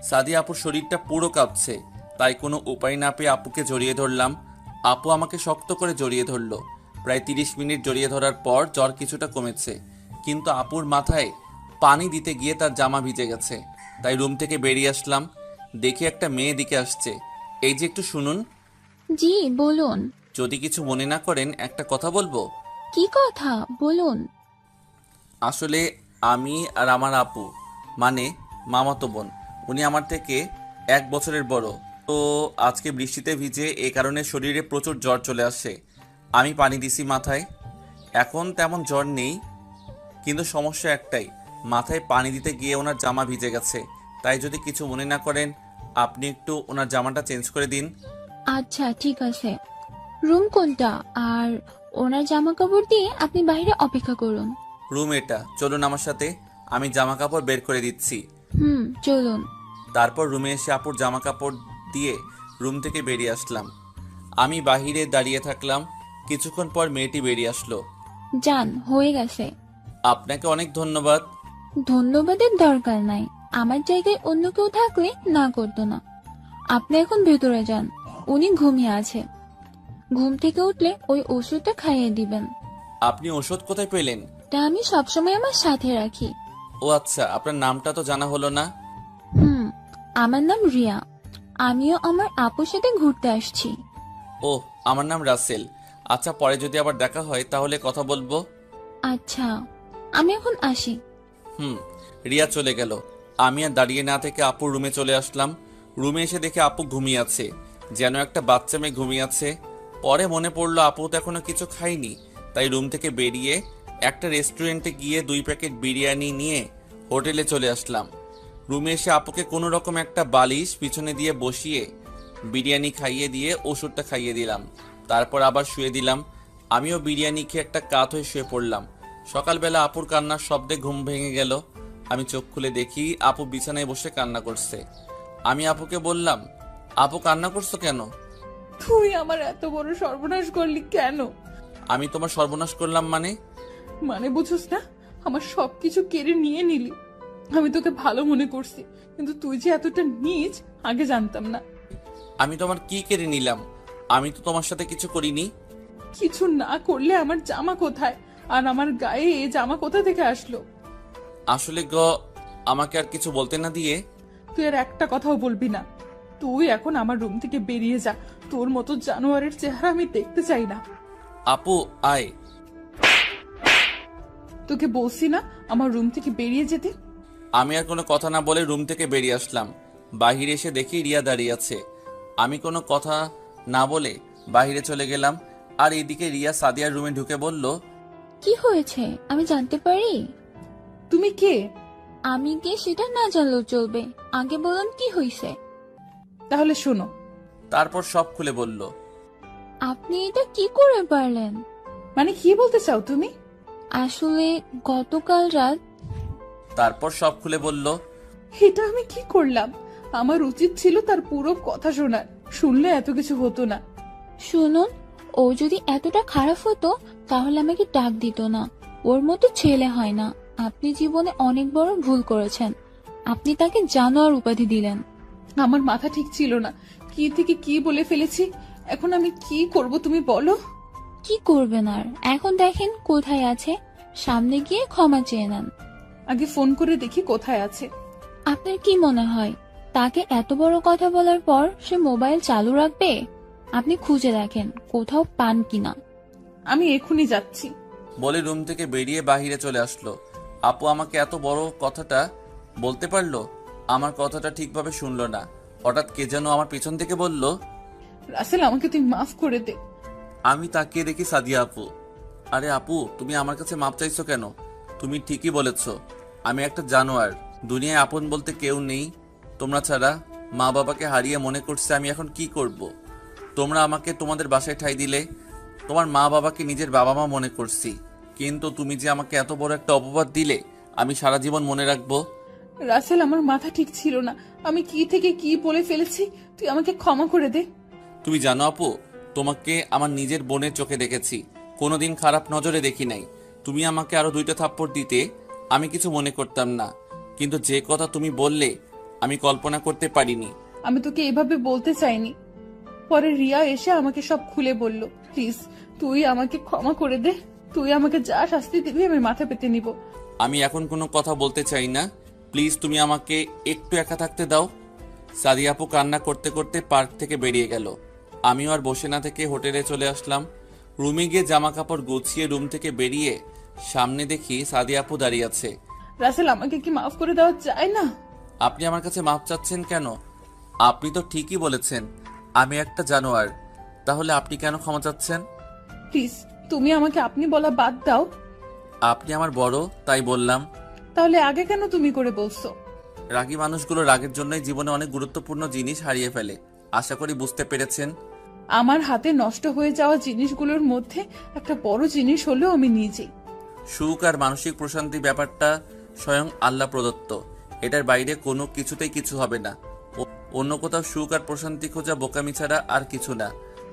সাদিয়া আপুর শরীরটা পুরো কাঁপছে। তাই কোনো উপায় না পেয়ে আপুকে জড়িয়ে ধরলাম। আপু আমাকে শক্ত করে জড়িয়ে ধরলো। প্রায় 30 মিনিট জড়িয়ে ধরার পর জ্বর কিছুটা কমেছে, কিন্তু আপুর মাথায় পানি দিতে গিয়ে তার জামা ভিজে গেছে। তাই রুম থেকে বেরিয়ে আসলাম। দেখি একটা মেয়ে দিকে আসছে। এই যে একটু শুনুন। জি বলুন। যদি কিছু মনে না করেন একটা কথা বলবো। কি কথা বলুন? আসলে আমি আর আমার আপু, মানে মামাতো বোন, উনি আমার থেকে 1 বছরের বড়। তো আজকে বৃষ্টিতে ভিজে এ কারণে শরীরে প্রচুর জ্বর চলে আসে। আমি পানি দিছি মাথায়। এখন তেমন জ্বর নেই, কিন্তু সমস্যা একটাই, মাথায় পানি দিতে গিয়ে ওনার জামা ভিজে গেছে। তাই যদি কিছু মনে না করেন আপনি একটু ওনার জামাটা চেঞ্জ করে দিন। আচ্ছা ঠিক আছে। রুম কোনটা? আর ওনার জামা কাপড় দিয়ে আপনি বাইরে অপেক্ষা করুন। রুম এটা, চলুন আমার সাথে, আমি জামা কাপড় বের করে দিচ্ছি। চলুন। তারপর রুমে এসে আপুর জামা কাপড় দিয়ে রুম থেকে বেরিয়ে আসলাম। আমি বাহিরে দাঁড়িয়ে থাকলাম। কিছুক্ষণ পর মেয়েটি বেরিয়ে আসলো। যান, হয়ে গেছে। আপনাকে অনেক ধন্যবাদ। ধন্যবাদের দরকার নাই। আমার জায়গায় অন্য কেউ থাকলে না করতো না। আপনি এখন ভেতরে যান, উনি ঘুমিয়ে আছে। ঘুম থেকে উঠলে ওই ওষুধটা খাইয়ে দিবেন। আপনি ওষুধ কোথায় পেলেন? তা আমি সবসময় আমার সাথে রাখি। ও আচ্ছা, আপনার নামটা তো জানা হলো না। আমার নাম রিয়া। আমিও আমার আপুর সাথে ঘুরতে আসছি। ও, আমার নাম রাসেল। আচ্ছা, পরে যদি আবার দেখা হয় তাহলে কথা বলবো। আচ্ছা, আমি এখন আসি। রিয়া চলে গেল। আমি আর দাঁড়িয়ে না থেকে আপুর রুমে চলে আসলাম। রুমে এসে দেখে আপু ঘুমিয়ে আছে, যেন একটা বাচ্চা মেয়ে ঘুমিয়ে আছে। পরে মনে পড়লো আপু তো এখনো কিছু খায়নি। তাই রুম থেকে বেরিয়ে একটা রেস্টুরেন্টে গিয়ে 2 প্যাকেট বিরিয়ানি নিয়ে হোটেলে চলে আসলাম। রুমে এসে আপুকে কোনো রকম একটা বালিশ পিছনে দিয়ে বসিয়ে বিরিয়ানি খাইয়ে দিয়ে ওষুধটা খাইয়ে দিলাম। তারপর আবার শুয়ে দিলাম। আমিও বিরিয়ানি খেয়ে একটা কাত হয়ে শুয়ে পড়লাম। সকালবেলা আপুর কান্নার শব্দে ঘুম ভেঙে গেল। আমি চোখ খুলে দেখি আপু বিছানায় বসে কান্না করছে। আমি আপুকে বললাম, আপু কান্না করছো কেন? তুই আমার এত বড় সর্বনাশ করলি কেন? আমি তোমার সর্বনাশ করলাম মানে? মানে বুঝোস না, আমার সবকিছু কেড়ে নিয়ে নিলি। আমি তোকে ভালো মনে করছি, কিন্তু তুই যে এতটা নীচ আগে জানতাম না। আমি তোমার কি কেড়ে নিলাম? আমি তো তোমার সাথে কিছু করিনি। কিছু না করলে আমার জামা কোথায়? আর আমার গায়ে এই জামা কোথা থেকে আসলো? আসলে আমাকে আর কিছু বলতে না দিয়ে তুই আর একটা কথাও বলবি না। তুই এখন আমার রুম থেকে বেরিয়ে যা। তোর মতো জানোয়ারের চেহারা আমি দেখতে চাই না। আপু আয়। তোকে বলছি না আমার রুম থেকে বেরিয়ে যেতে? আমি আর কোনো কথা না বলে রুম থেকে বেরিয়ে আসলাম। বাহিরে এসে দেখি রিয়া দাঁড়িয়ে আছে। আমি কোনো কথা না বলে বাহিরে চলে গেলাম। আর এদিকে রিয়া সাদিয়ার রুমে ঢুকে বলল, কি হয়েছে আমি জানতে পারি? তুমি কে? আমি কে সেটা না জানলেও চলবে, আগে বলুন কি হয়েছে। তাহলে শোনো। তারপর সব খুলে বলল। আপনি এটা কি করে পারলেন? মানে কি বলতে চাও তুমি? আসলে গতকাল রাত। তারপর সব খুলে বলল। এটা আমি কি করলাম? আমার উচিত ছিল তার পুরো কথা শোনার। শুনলে এত কিছু হতো না। শুনুন, ও যদি এতটা খারাপ হতো তাহলে আমাকে ডাক দিত না। ওর মতো ছেলে হয় না। আপনি জীবনে অনেক বড় ভুল করেছেন। আপনি তাকে জানোয়ার উপাধি দিলেন। আমার মাথা ঠিক ছিল না, কি থেকে কি বলে ফেলেছি। এখন আমি কি করব তুমি বলো? কি করবেন আর? এখন দেখেন কোথায় আছে, সামনে গিয়ে ক্ষমা চেয়ে নেন। আগে ফোন করে দেখি কোথায় আছে। আপনার কি মনে হয় তাকে এত বড় কথা বলার পর সে মোবাইল চালু রাখবে? আপনি খুঁজে দেখেন কোথাও পান কিনা। আমি এখনই যাচ্ছি। বলে রুম থেকে বেরিয়ে বাহিরে চলে আসলো। আপু আমাকে এত বড় কথাটা বলতে পারলো, আমার কথাটা ঠিকভাবে শুনলো না। হঠাৎ কে যেন আমার পিছন থেকে বলল, রাসেল আমাকে তুই মাফ করে দে। আমি তাকিয়ে দেখি সাদিয়া আপু। আরে আপু, তুমি আমার কাছে মাপ চাইছো কেন? তুমি ঠিকই বলেছ, আমি একটা জানোয়ার। দুনিয়ায় আপন বলতে কেউ নেই তোমরা ছাড়া। মা বাবাকে হারিয়ে মনে করছে আমি এখন কি করব। তোমরা আমাকে তোমাদের বাসায় ঠাঁই দিলে, তোমার মা বাবাকে নিজের বাবা মা মনে করছি, কিন্তু তুমি যে আমাকে এত বড় একটা অপবাদ দিলে আমি সারা জীবন মনে রাখবো। রাসেল, আমার মাথা ঠিক ছিল না। আমি কি থেকে কি বলে ফেলেছি, তুই আমাকে ক্ষমা করে দে। তুমি জানো আপু, তোমাকে আমার নিজের বোনের চোখে দেখেছি, কোনোদিন খারাপ নজরে দেখি নাই। তুমি আমাকে আরো 2টা থাপ্পড় দিতে আমি কিছু মনে করতাম না, কিন্তু যে কথা তুমি বললে আমি কল্পনা করতে পারিনি। আমি তোকে এভাবে বলতে চাইনি। পরে রিয়া এসে আমাকে সব খুলে বলল। প্লিজ, তুই আমাকে ক্ষমা করে দে। তুই আমাকে যা শাস্তি দিবি আমি মাথা পেতে নিব। আমি এখন কোনো কথা বলতে চাই না, প্লিজ তুমি আমাকে একটু একা থাকতে দাও। সাদিয়া আপু কান্না করতে করতে পার্ক থেকে বেরিয়ে গেল। আমিও আর বসে না থেকে হোটেলে চলে আসলাম। রুমে গিয়ে জামা কাপড় গুছিয়ে রুম থেকে বেরিয়ে সামনে দেখি সাদিয়া আপু দাঁড়িয়ে আছে। রাসেল, আমাকে কি মাফ করে দেওয়া যায় না? আপনি আমার কাছে মাপ চাচ্ছেন কেন? আপনি তো ঠিকই বলেছেন আমি একটা জানোয়ার, তাহলে আপনি কেন ক্ষমা চাচ্ছেন? প্লিজ, তুমি আমাকে আপনি বলা বাদ দাও। আপনি আমার বড় তাই বললাম। তাহলে আগে কেন তুমি করে বলছো? রাগী মানুষগুলো রাগের জন্যই জীবনে অনেক গুরুত্বপূর্ণ জিনিস হারিয়ে ফেলে। আশা করি বুঝতে পেরেছেন। আমার হাতে নষ্ট হয়ে যাওয়া জিনিসগুলোর মধ্যে একটা বড় জিনিস হলো আমি নিজেই। সুখ আর মানসিক প্রশান্তি ব্যাপারটা স্বয়ং আল্লাহ প্রদত্ত, এটার বাইরে কোনো কিছুতেই কিছু হবে না। অন্য কোথাও সুখ আর প্রশান্তি খোঁজা বোকামি ছাড়া আর কিছু না।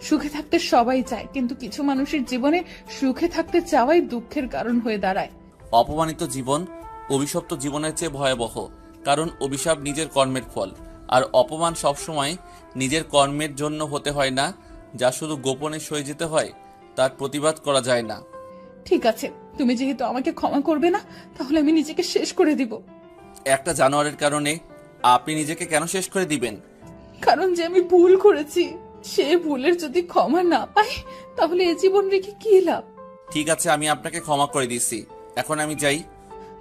সুখে থাকতে সবাই চায়, কিন্তু কিছু মানুষের জীবনে সুখে থাকতে চাওয়াই দুঃখের কারণ হয়ে দাঁড়ায়। অপমানিত জীবন অভিশপ্ত জীবনের চেয়ে ভয়াবহ, কারণ অভিশাপ নিজের কর্মের ফল, আর অপমান সবসময় নিজের কর্মের জন্য হতে হয় না, যা শুধু গোপনে সয়ে যেতে হয়, তার প্রতিবাদ করা যায় না। ঠিক আছে, তুমি যেহেতু আমাকে ক্ষমা করবে না, তাহলে আমি নিজেকে শেষ করে দিব। একটা জানোয়ারের কারণে আপনি নিজেকে কেন শেষ করে দিবেন? কারণ যে আমি ভুল করেছি, সে ভুলের যদি ক্ষমা না পাই, তাহলে এ জীবন রেখে কি লাভ? ঠিক আছে, আমি আপনাকে ক্ষমা করে দিচ্ছি, এখন আমি যাই।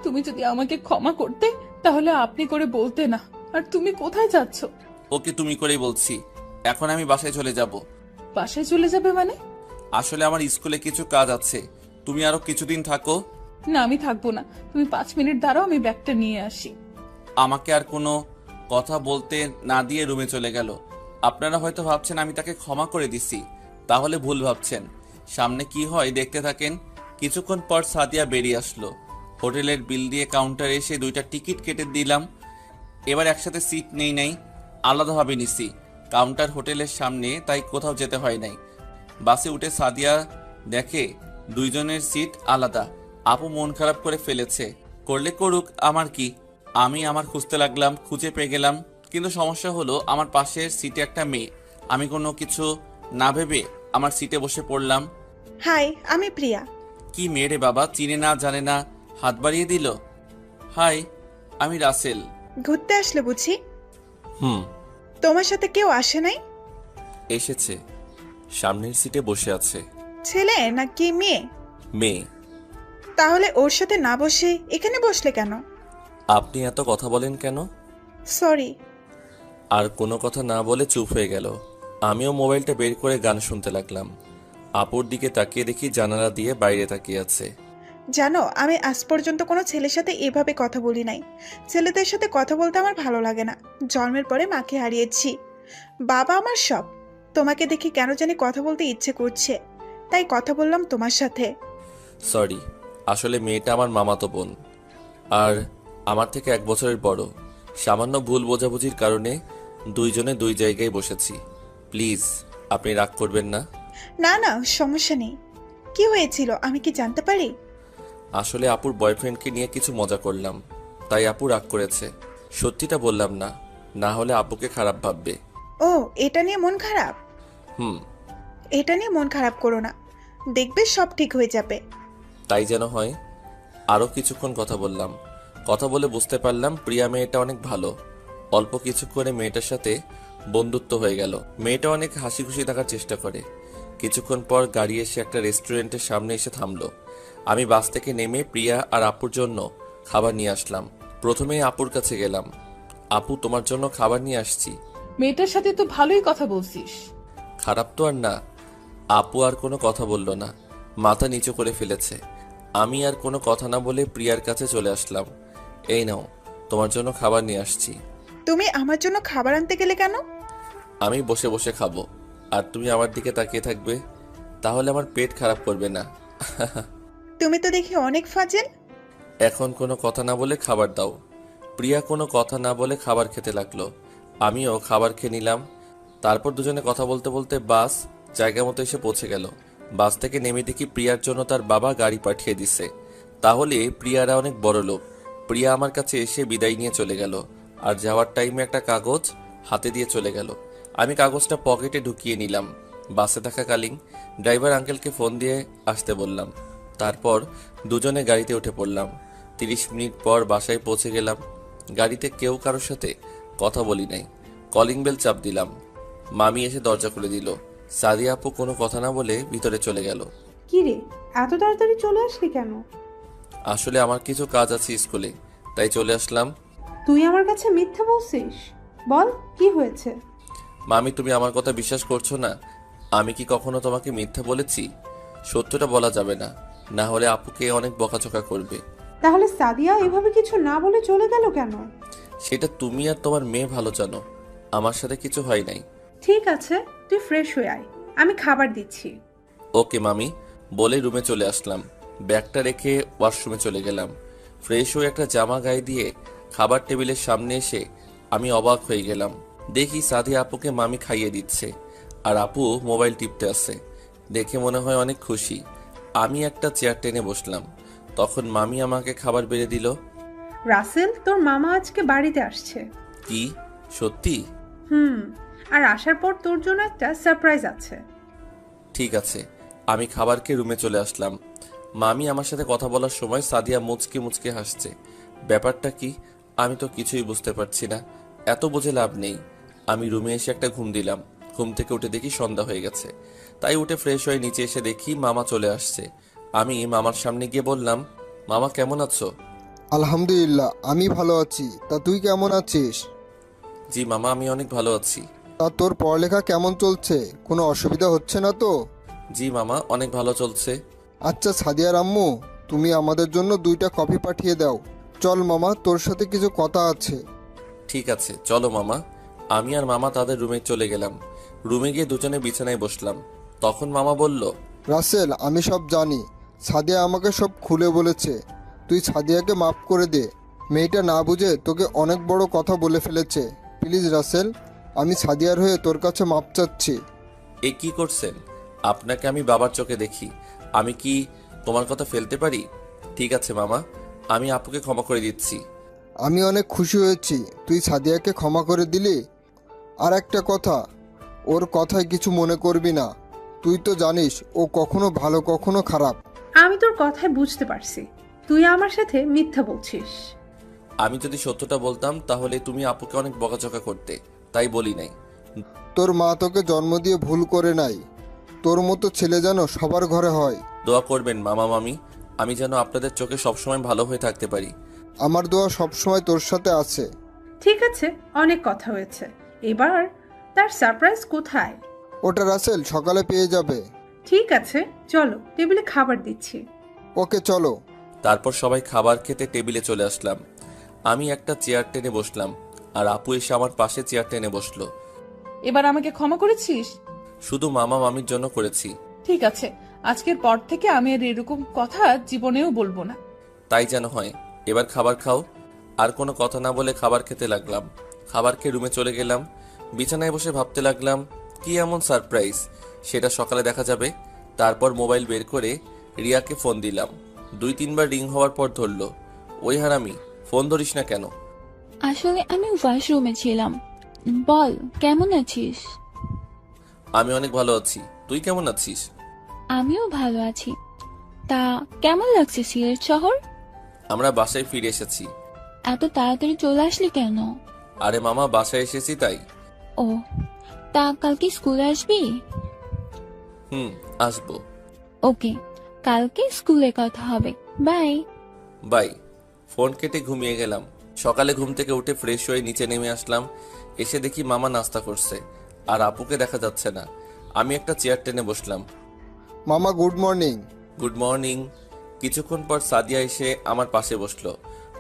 তুমি যদি আমাকে ক্ষমা করতে, তাহলে আপনি করে বলতে না। আর তুমি কোথায় যাচ্ছ? ওকে তুমি করেই বলছি, এখন আমি বাসায় চলে যাব। বাসায় চলে যাবে মানে? আসলে আমার স্কুলে কিছু কাজ আছে, তুমি আরো কিছুদিন থাকো। না, আমি থাকবো না। তুমি 5 মিনিট দাঁড়াও, আমি ব্যাগটা নিয়ে আসি। আমাকে আর কোনো কথা বলতে না দিয়ে রুমে চলে গেল। আপনারা হয়তো ভাবছেন আমি তাকে ক্ষমা করে দিছি, তাহলে ভুল ভাবছেন। সামনে কি হয় দেখতে থাকেন। কিছুক্ষণ পর সাদিয়া বেরিয়ে আসলো। হোটেলের বিল দিয়ে কাউন্টারে এসে 2টা টিকিট কেটে দিলাম। এবার একসাথে সিট নেই নাই, আলাদাভাবে নিছি। কাউন্টার হোটেলের সামনে, তাই কোথাও যেতে হয় নাই। বাসে উঠে সাদিয়া দেখে 2 জনের সিট আলাদা। আপু মন খারাপ করে ফেলেছে, করলে করুক, আমার কি। আমি আমার খুঁজতে লাগলাম, খুঁজে পেয়ে গেলাম। কিন্তু সমস্যা হলো আমার পাশের সিটে একটা মেয়ে। আমি কোনো কিছু না ভেবে আমার সিটে বসে পড়লাম। হাই, আমি প্রিয়া। কি মেয়ে রে বাবা, চিনে না জানে না হাত বাড়িয়ে দিল। হাই, আমি রাসেল। ঘুরতে আসলে বুঝি? হুম। তোমার সাথে কেউ আসে নাই? এসেছে, সামনের সিটে বসে আছে। ছেলে নাকি মেয়ে? মেয়ে। তাহলে ওর সাথে না বসে এখানে বসলে কেন? আপনি এত কথা বলেন কেন? সরি। আর কোনো কথা না বলে চুপ হয়ে গেল। আমিও মোবাইলটা বের করে গান শুনতে লাগলাম। আপুর দিকে তাকিয়ে দেখি জানালা দিয়ে বাইরে তাকিয়ে আছে। জানো, আমি আজ পর্যন্ত কোনো ছেলের সাথে এভাবে কথা বলি নাই। ছেলেদের সাথে কথা বলতে আমার ভালো লাগে না। জন্মের পরে মাকে হারিয়েছি, বাবা আমার সব। তোমাকে দেখে কেন জানি কথা বলতে ইচ্ছে করছে, তাই কথা বললাম তোমার সাথে। সরি, আসলে মেয়েটা আমার মামাতো বোন, আর আমার থেকে 1 বছরের বড়। সামান্য ভুল বোঝাবুঝির কারণে 2 জনে 2 জায়গায় বসেছি। প্লিজ আপনি রাগ করবেন না। না না, সমস্যা নেই। কি হয়েছিল আমি কি জানতে পারি? আসলে আপুর বয়ফ্রেন্ডকে নিয়ে কিছু মজা করলাম, তাই আপু রাগ করেছে। সত্যিটা বললাম না, না হলে আপুকে খারাপ ভাববে। ও, এটা নিয়ে মন খারাপ? হুম। এটা নিয়ে মন খারাপ করো না, দেখবে সব ঠিক হয়ে যাবে। তাই যেন হয়। আরও কিছুক্ষণ কথা বললাম। কথা বলে বুঝতে পারলাম প্রিয়া মেয়েটা অনেক ভালো। অল্প কিছুক্ষণে মেয়েটার সাথে বন্ধুত্ব হয়ে গেল। মেয়েটা অনেক হাসি খুশি থাকার চেষ্টা করে। কিছুক্ষণ পর গাড়ি এসে একটা রেস্টুরেন্টের সামনে এসে থামলো। আমি বাস থেকে নেমে প্রিয়া আর আপুর জন্য খাবার নিয়ে আসলাম। প্রথমে আপুর কাছে গেলাম। আপু, তোমার জন্য খাবার নিয়ে আসছি। মেয়েটার সাথে তো ভালোই কথা বলছিস। খারাপ তো আর না। আপু আর কোনো কথা বলল না, মাথা নিচু করে ফেলেছে। আমি আর কোনো কথা না বলে প্রিয়ার কাছে চলে আসলাম। এই নাও, তোমার জন্য খাবার নিয়ে আসছি। তুমি আমার জন্য খাবার আনতে গেলে কেন? আমি বসে বসে খাবো আর তুমি আমার দিকে তাকিয়ে থাকবে, তাহলে আমার পেট খারাপ করবে না। তুমি তো দেখি অনেক ফাজিল। এখন কোনো কথা না বলে খাবার দাও। প্রিয়া কোনো কথা না বলে খাবার খেতে লাগলো। আমিও খাবার খেয়ে নিলাম। তারপর দুজনে কথা বলতে বলতে বাস জায়গা মতো এসে পৌঁছে গেল। বাস থেকে নেমে দেখি প্রিয়ার জন্য তার বাবা গাড়ি পাঠিয়ে দিছে। তাহলে প্রিয়ারা অনেক বড় লোক। প্রিয়া আমার কাছে এসে বিদায় নিয়ে চলে গেল আর যাওয়ার টাইমে একটা কাগজ হাতে দিয়ে চলে গেল। আমি কাগজটা পকেটে ঢুকিয়ে নিলাম। বাসে থাকাকালীন ড্রাইভার আঙ্কেলকে ফোন দিয়ে আসতে বললাম। তারপর দুজনে গাড়িতে উঠে পড়লাম। 30 মিনিট পর বাসায় পৌঁছে গেলাম। গাড়িতে কেউ কারোর সাথে কথা বলি নাই। কলিং বেল চাপ দিলাম। মামি এসে দরজা খুলে দিল। সাদিয়া আপু কোনো কথা না বলে ভিতরে চলে গেল। কি রে, এত তাড়াতাড়ি চলে আসলি কেন? আসলে আমার কিছু কাজ আছে স্কুলে, তাই চলে আসলাম। তুই আমার কাছে মিথ্যা বলছিস? বল, কি হয়েছে? মামি, তুমি আমার কথা বিশ্বাস করছো না? আমি কি কখনো তোমাকে মিথ্যা বলেছি? সত্যটা বলা যাবে না, না হলে আপুকে অনেক বকাঝকা করবে। তাহলে সাদিয়া এভাবে কিছু না বলে চলে গেল কেন? সেটা তুমি আর তোমার মেয়ে ভালো জানো। আমার সাথে কিছু হয় নাই। ঠিক আছে, তুই ফ্রেশ হয়ে আয়, আমি খাবার দিচ্ছি। ওকে মামি, বলে রুমে চলে আসলাম। ব্যাগটা রেখে ওয়াশরুমে চলে গেলাম। ফ্রেশ হয়ে একটা জামা গায়ে দিয়ে খাবার টেবিলের সামনে এসে আমি অবাক হয়ে গেলাম। দেখি সাদিয়া আপুকে মামি খাইয়ে দিচ্ছে আর আপু মোবাইল টিপতে আছে। দেখে মনে হয় অনেক খুশি। আমি একটা চেয়ার টেনে বসলাম। তখন মামি আমাকে খাবার বেড়ে দিল। রাসেল, তোর মামা আজকে বাড়িতে আসছে। কি সত্যি? আর আসার পর তোর জন্য একটা সারপ্রাইজ আছে। ঠিক আছে। আমি খাবার খেয়ে রুমে চলে আসলাম। মামি আমার সাথে কথা বলার সময় সাদিয়া মুচকে মুচকে হাসছে। ব্যাপারটা কি আমি তো কিছুই বুঝতে পারছি না। এত বুঝে লাভ নেই। আমি রুমে এসে একটা ঘুম দিলাম। ঘুম থেকে উঠে দেখি সন্ধ্যা হয়ে গেছে। তাই উঠে ফ্রেশ হয়ে নিচে এসে দেখি মামা চলে আসছে। আমি মামার সামনে গিয়ে বললাম, মামা কেমন আছো? আলহামদুলিল্লাহ, আমি ভালো আছি। তা তুই কেমন আছিস? জি মামা, আমি অনেক ভালো আছি। তা তোর পড়ালেখা কেমন চলছে? কোনো অসুবিধা হচ্ছে না তো? জি মামা, অনেক ভালো চলছে। আচ্ছা সাদিয়ার আম্মু, তুমি আমাদের জন্য 2টা কফি পাঠিয়ে দাও। চল মামা, তোর সাথে কিছু কথা আছে। ঠিক আছে, চলো মামা। আমি আর মামা তাদের রুমে চলে গেলাম। রুমে গিয়ে দুজনে বিছানায় বসলাম। তখন মামা বলল, রাসেল, আমি সব জানি। সাদিয়া আমাকে সব খুলে বলেছে। তুই সাদিয়াকে মাফ করে দে। মেয়েটা না বুঝে তোকে অনেক বড় কথা বলে ফেলেছে। প্লিজ রাসেল, আমি সাদিয়ার হয়ে তোর কাছে মাপ চাচ্ছি। এ কি করছেন? আপনাকে আমি বাবার চোখে দেখি। আমি কি তোমার কথা ফেলতে পারি? ঠিক আছে মামা, আমি আপুকে ক্ষমা করে দিচ্ছি। আমি অনেক খুশি হয়েছি তুই সাদিয়াকে ক্ষমা করে দিলি। আর একটা কথা, ওর কথায় কিছু মনে করবি না। তুই তো জানিস ও কখনো ভালো কখনো খারাপ। আমি তোর কথায় বুঝতে পারছি তুই আমার সাথে মিথ্যা বলছিস। আমি যদি সত্যটা বলতাম তাহলে তুমি আপুকে অনেক বকাঝকা করতে, তাই বলি নাই। তোর মা তোকে জন্ম দিয়ে ভুল করে নাই। তোর মতো ছেলে যেন সবার ঘরে হয়। দোয়া করবেন মামা মামি, আমি যেন আপনাদের চোখে সবসময় ভালো হয়ে থাকতে পারি। আমার দোয়া সবসময় তোর সাথে আছে। ঠিক আছে, অনেক কথা হয়েছে, এবার তার সারপ্রাইজ কোথায়? ওটা রাসেল সকালে পেয়ে যাবে। ঠিক আছে, চলো, টেবিলে খাবার দিচ্ছি। ওকে চলো। তারপর সবাই খাবার খেতে টেবিলে চলে আসলাম। আমি একটা চেয়ার টেনে বসলাম আর আপু এসে আমার পাশে চেয়ার টেনে বসলো। এবার আমাকে ক্ষমা করেছিস? শুধু মামা মামির জন্য করেছি। ঠিক আছে, আজকের পর থেকে আমি আর এরকম কথা জীবনেও বলবো না। তাই যেন হয়। এবার খাবার খাও। আর কোনো কথা না বলে খাবার খেতে লাগলাম। খাবার খেয়ে রুমে চলে গেলাম। বিছানায় বসে ভাবতে লাগলাম কি এমন সারপ্রাইজ, সেটা সকালে দেখা যাবে। তারপর মোবাইল বের করে রিয়াকে ফোন দিলাম। 2-3 বার রিং হওয়ার পর ধরলো। ওই হারামি, ফোন ধরিস না কেন? আসলে আমি ওয়াশরুমে ছিলাম। বল, কেমন আছিস? আমি অনেক ভালো আছি, তুই কেমন আছিস? আমিও ভালো আছি। তা কেমন লাগছে সিলেট শহর? আমরা বাসায় ফিরে এসেছি। এত তাড়াতাড়ি চলে আসলি কেন? আরে মামা, বাসায় এসেছি তাই। ও, তা কালকে স্কুলে আসবি? আসবো। ওকে, কালকে স্কুলে কথা হবে। বাই। বাই। ফোন কেটে ঘুমিয়ে গেলাম। সকালে ঘুম থেকে উঠে ফ্রেশ হয়ে নিচে নেমে আসলাম। এসে দেখি মামা নাস্তা করছে আর আপুকে দেখা যাচ্ছে না। আমি একটা চেয়ার টেনে বসলাম। মামা গুড মর্নিং। Good morning. কিছুক্ষণ পর সাদিয়া এসে আমার পাশে বসলো।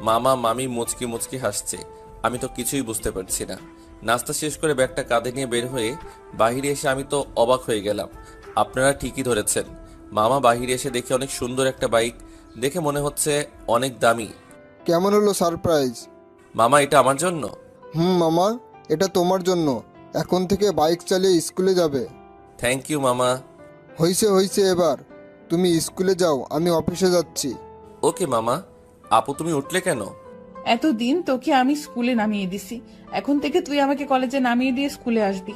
মামা মামি মুচকি মুচকি হাসছে আমি তো কিছুই বুঝতে পারছি না। নাস্তা শেষ করে ব্যাগটা কাঁধে নিয়ে বের হয়ে বাইরে এসে আমি তো অবাক হয়ে গেলাম। আপনারা ঠিকই ধরেছেন, মামা বাইরে এসে দেখে অনেক সুন্দর একটা বাইক, দেখে মনে হচ্ছে অনেক দামি। কেমন হলো সারপ্রাইজ? মামা, এটা আমার জন্য? মামা, এটা তোমার জন্য। এখন থেকে বাইক চালিয়ে স্কুলে যাবে। থ্যাংক ইউ মামা। হইছে এবার তুমি স্কুলে যাও, আমি অফিসে যাচ্ছি। ওকে মামা। আপু, তুমি উঠলে কেন? এতদিন তোকে আমি স্কুলে নামিয়ে দিছি, এখন থেকে তুই আমাকে কলেজে নামিয়ে দিয়ে স্কুলে আসবি।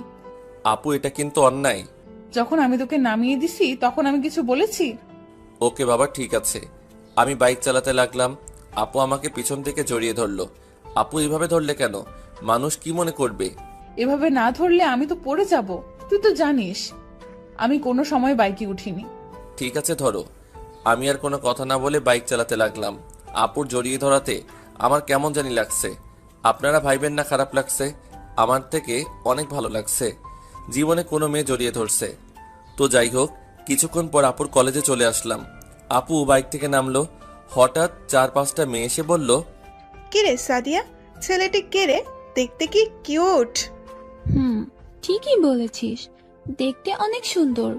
আপু, এটা কিন্তু অন্যায়। যখন আমি তোকে নামিয়ে দিছি তখন আমি কিছু বলেছি? ওকে বাবা, ঠিক আছে। আমি বাইক চালাতে লাগলাম, আপু আমাকে পিছন থেকে জড়িয়ে ধরলো। আপু এভাবে ধরলে কেন? মানুষ কি মনে করবে? এভাবে না ধরলে আমি তো পড়ে যাব, তুই তো জানিস আমি কোনো সময় বাইকে উঠিনি। ঠিক আছে, ধরো। আমি আর কোনো কথা না বলে বাইক চালাতে লাগলাম। আপুর জড়িয়ে ধরাতে আমার কেমন জানি লাগছে। আপনারা ভাইবেন না খারাপ লাগছে? আমার থেকে অনেক ভালো লাগছে। জীবনে কোনো মেয়ে জড়িয়ে ধরছে। তো যাই হোক, কিছুক্ষণ পর আপুর কলেজে চলে আসলাম। আপু বাইক থেকে নামলো। হঠাৎ 4-5টা মেয়ে এসে বলল, কে রে সাদিয়া, ছেলেটি কে রে? দেখতে কি কিউট। ঠিকই বলেছিস, দেখতে অনেক সুন্দর,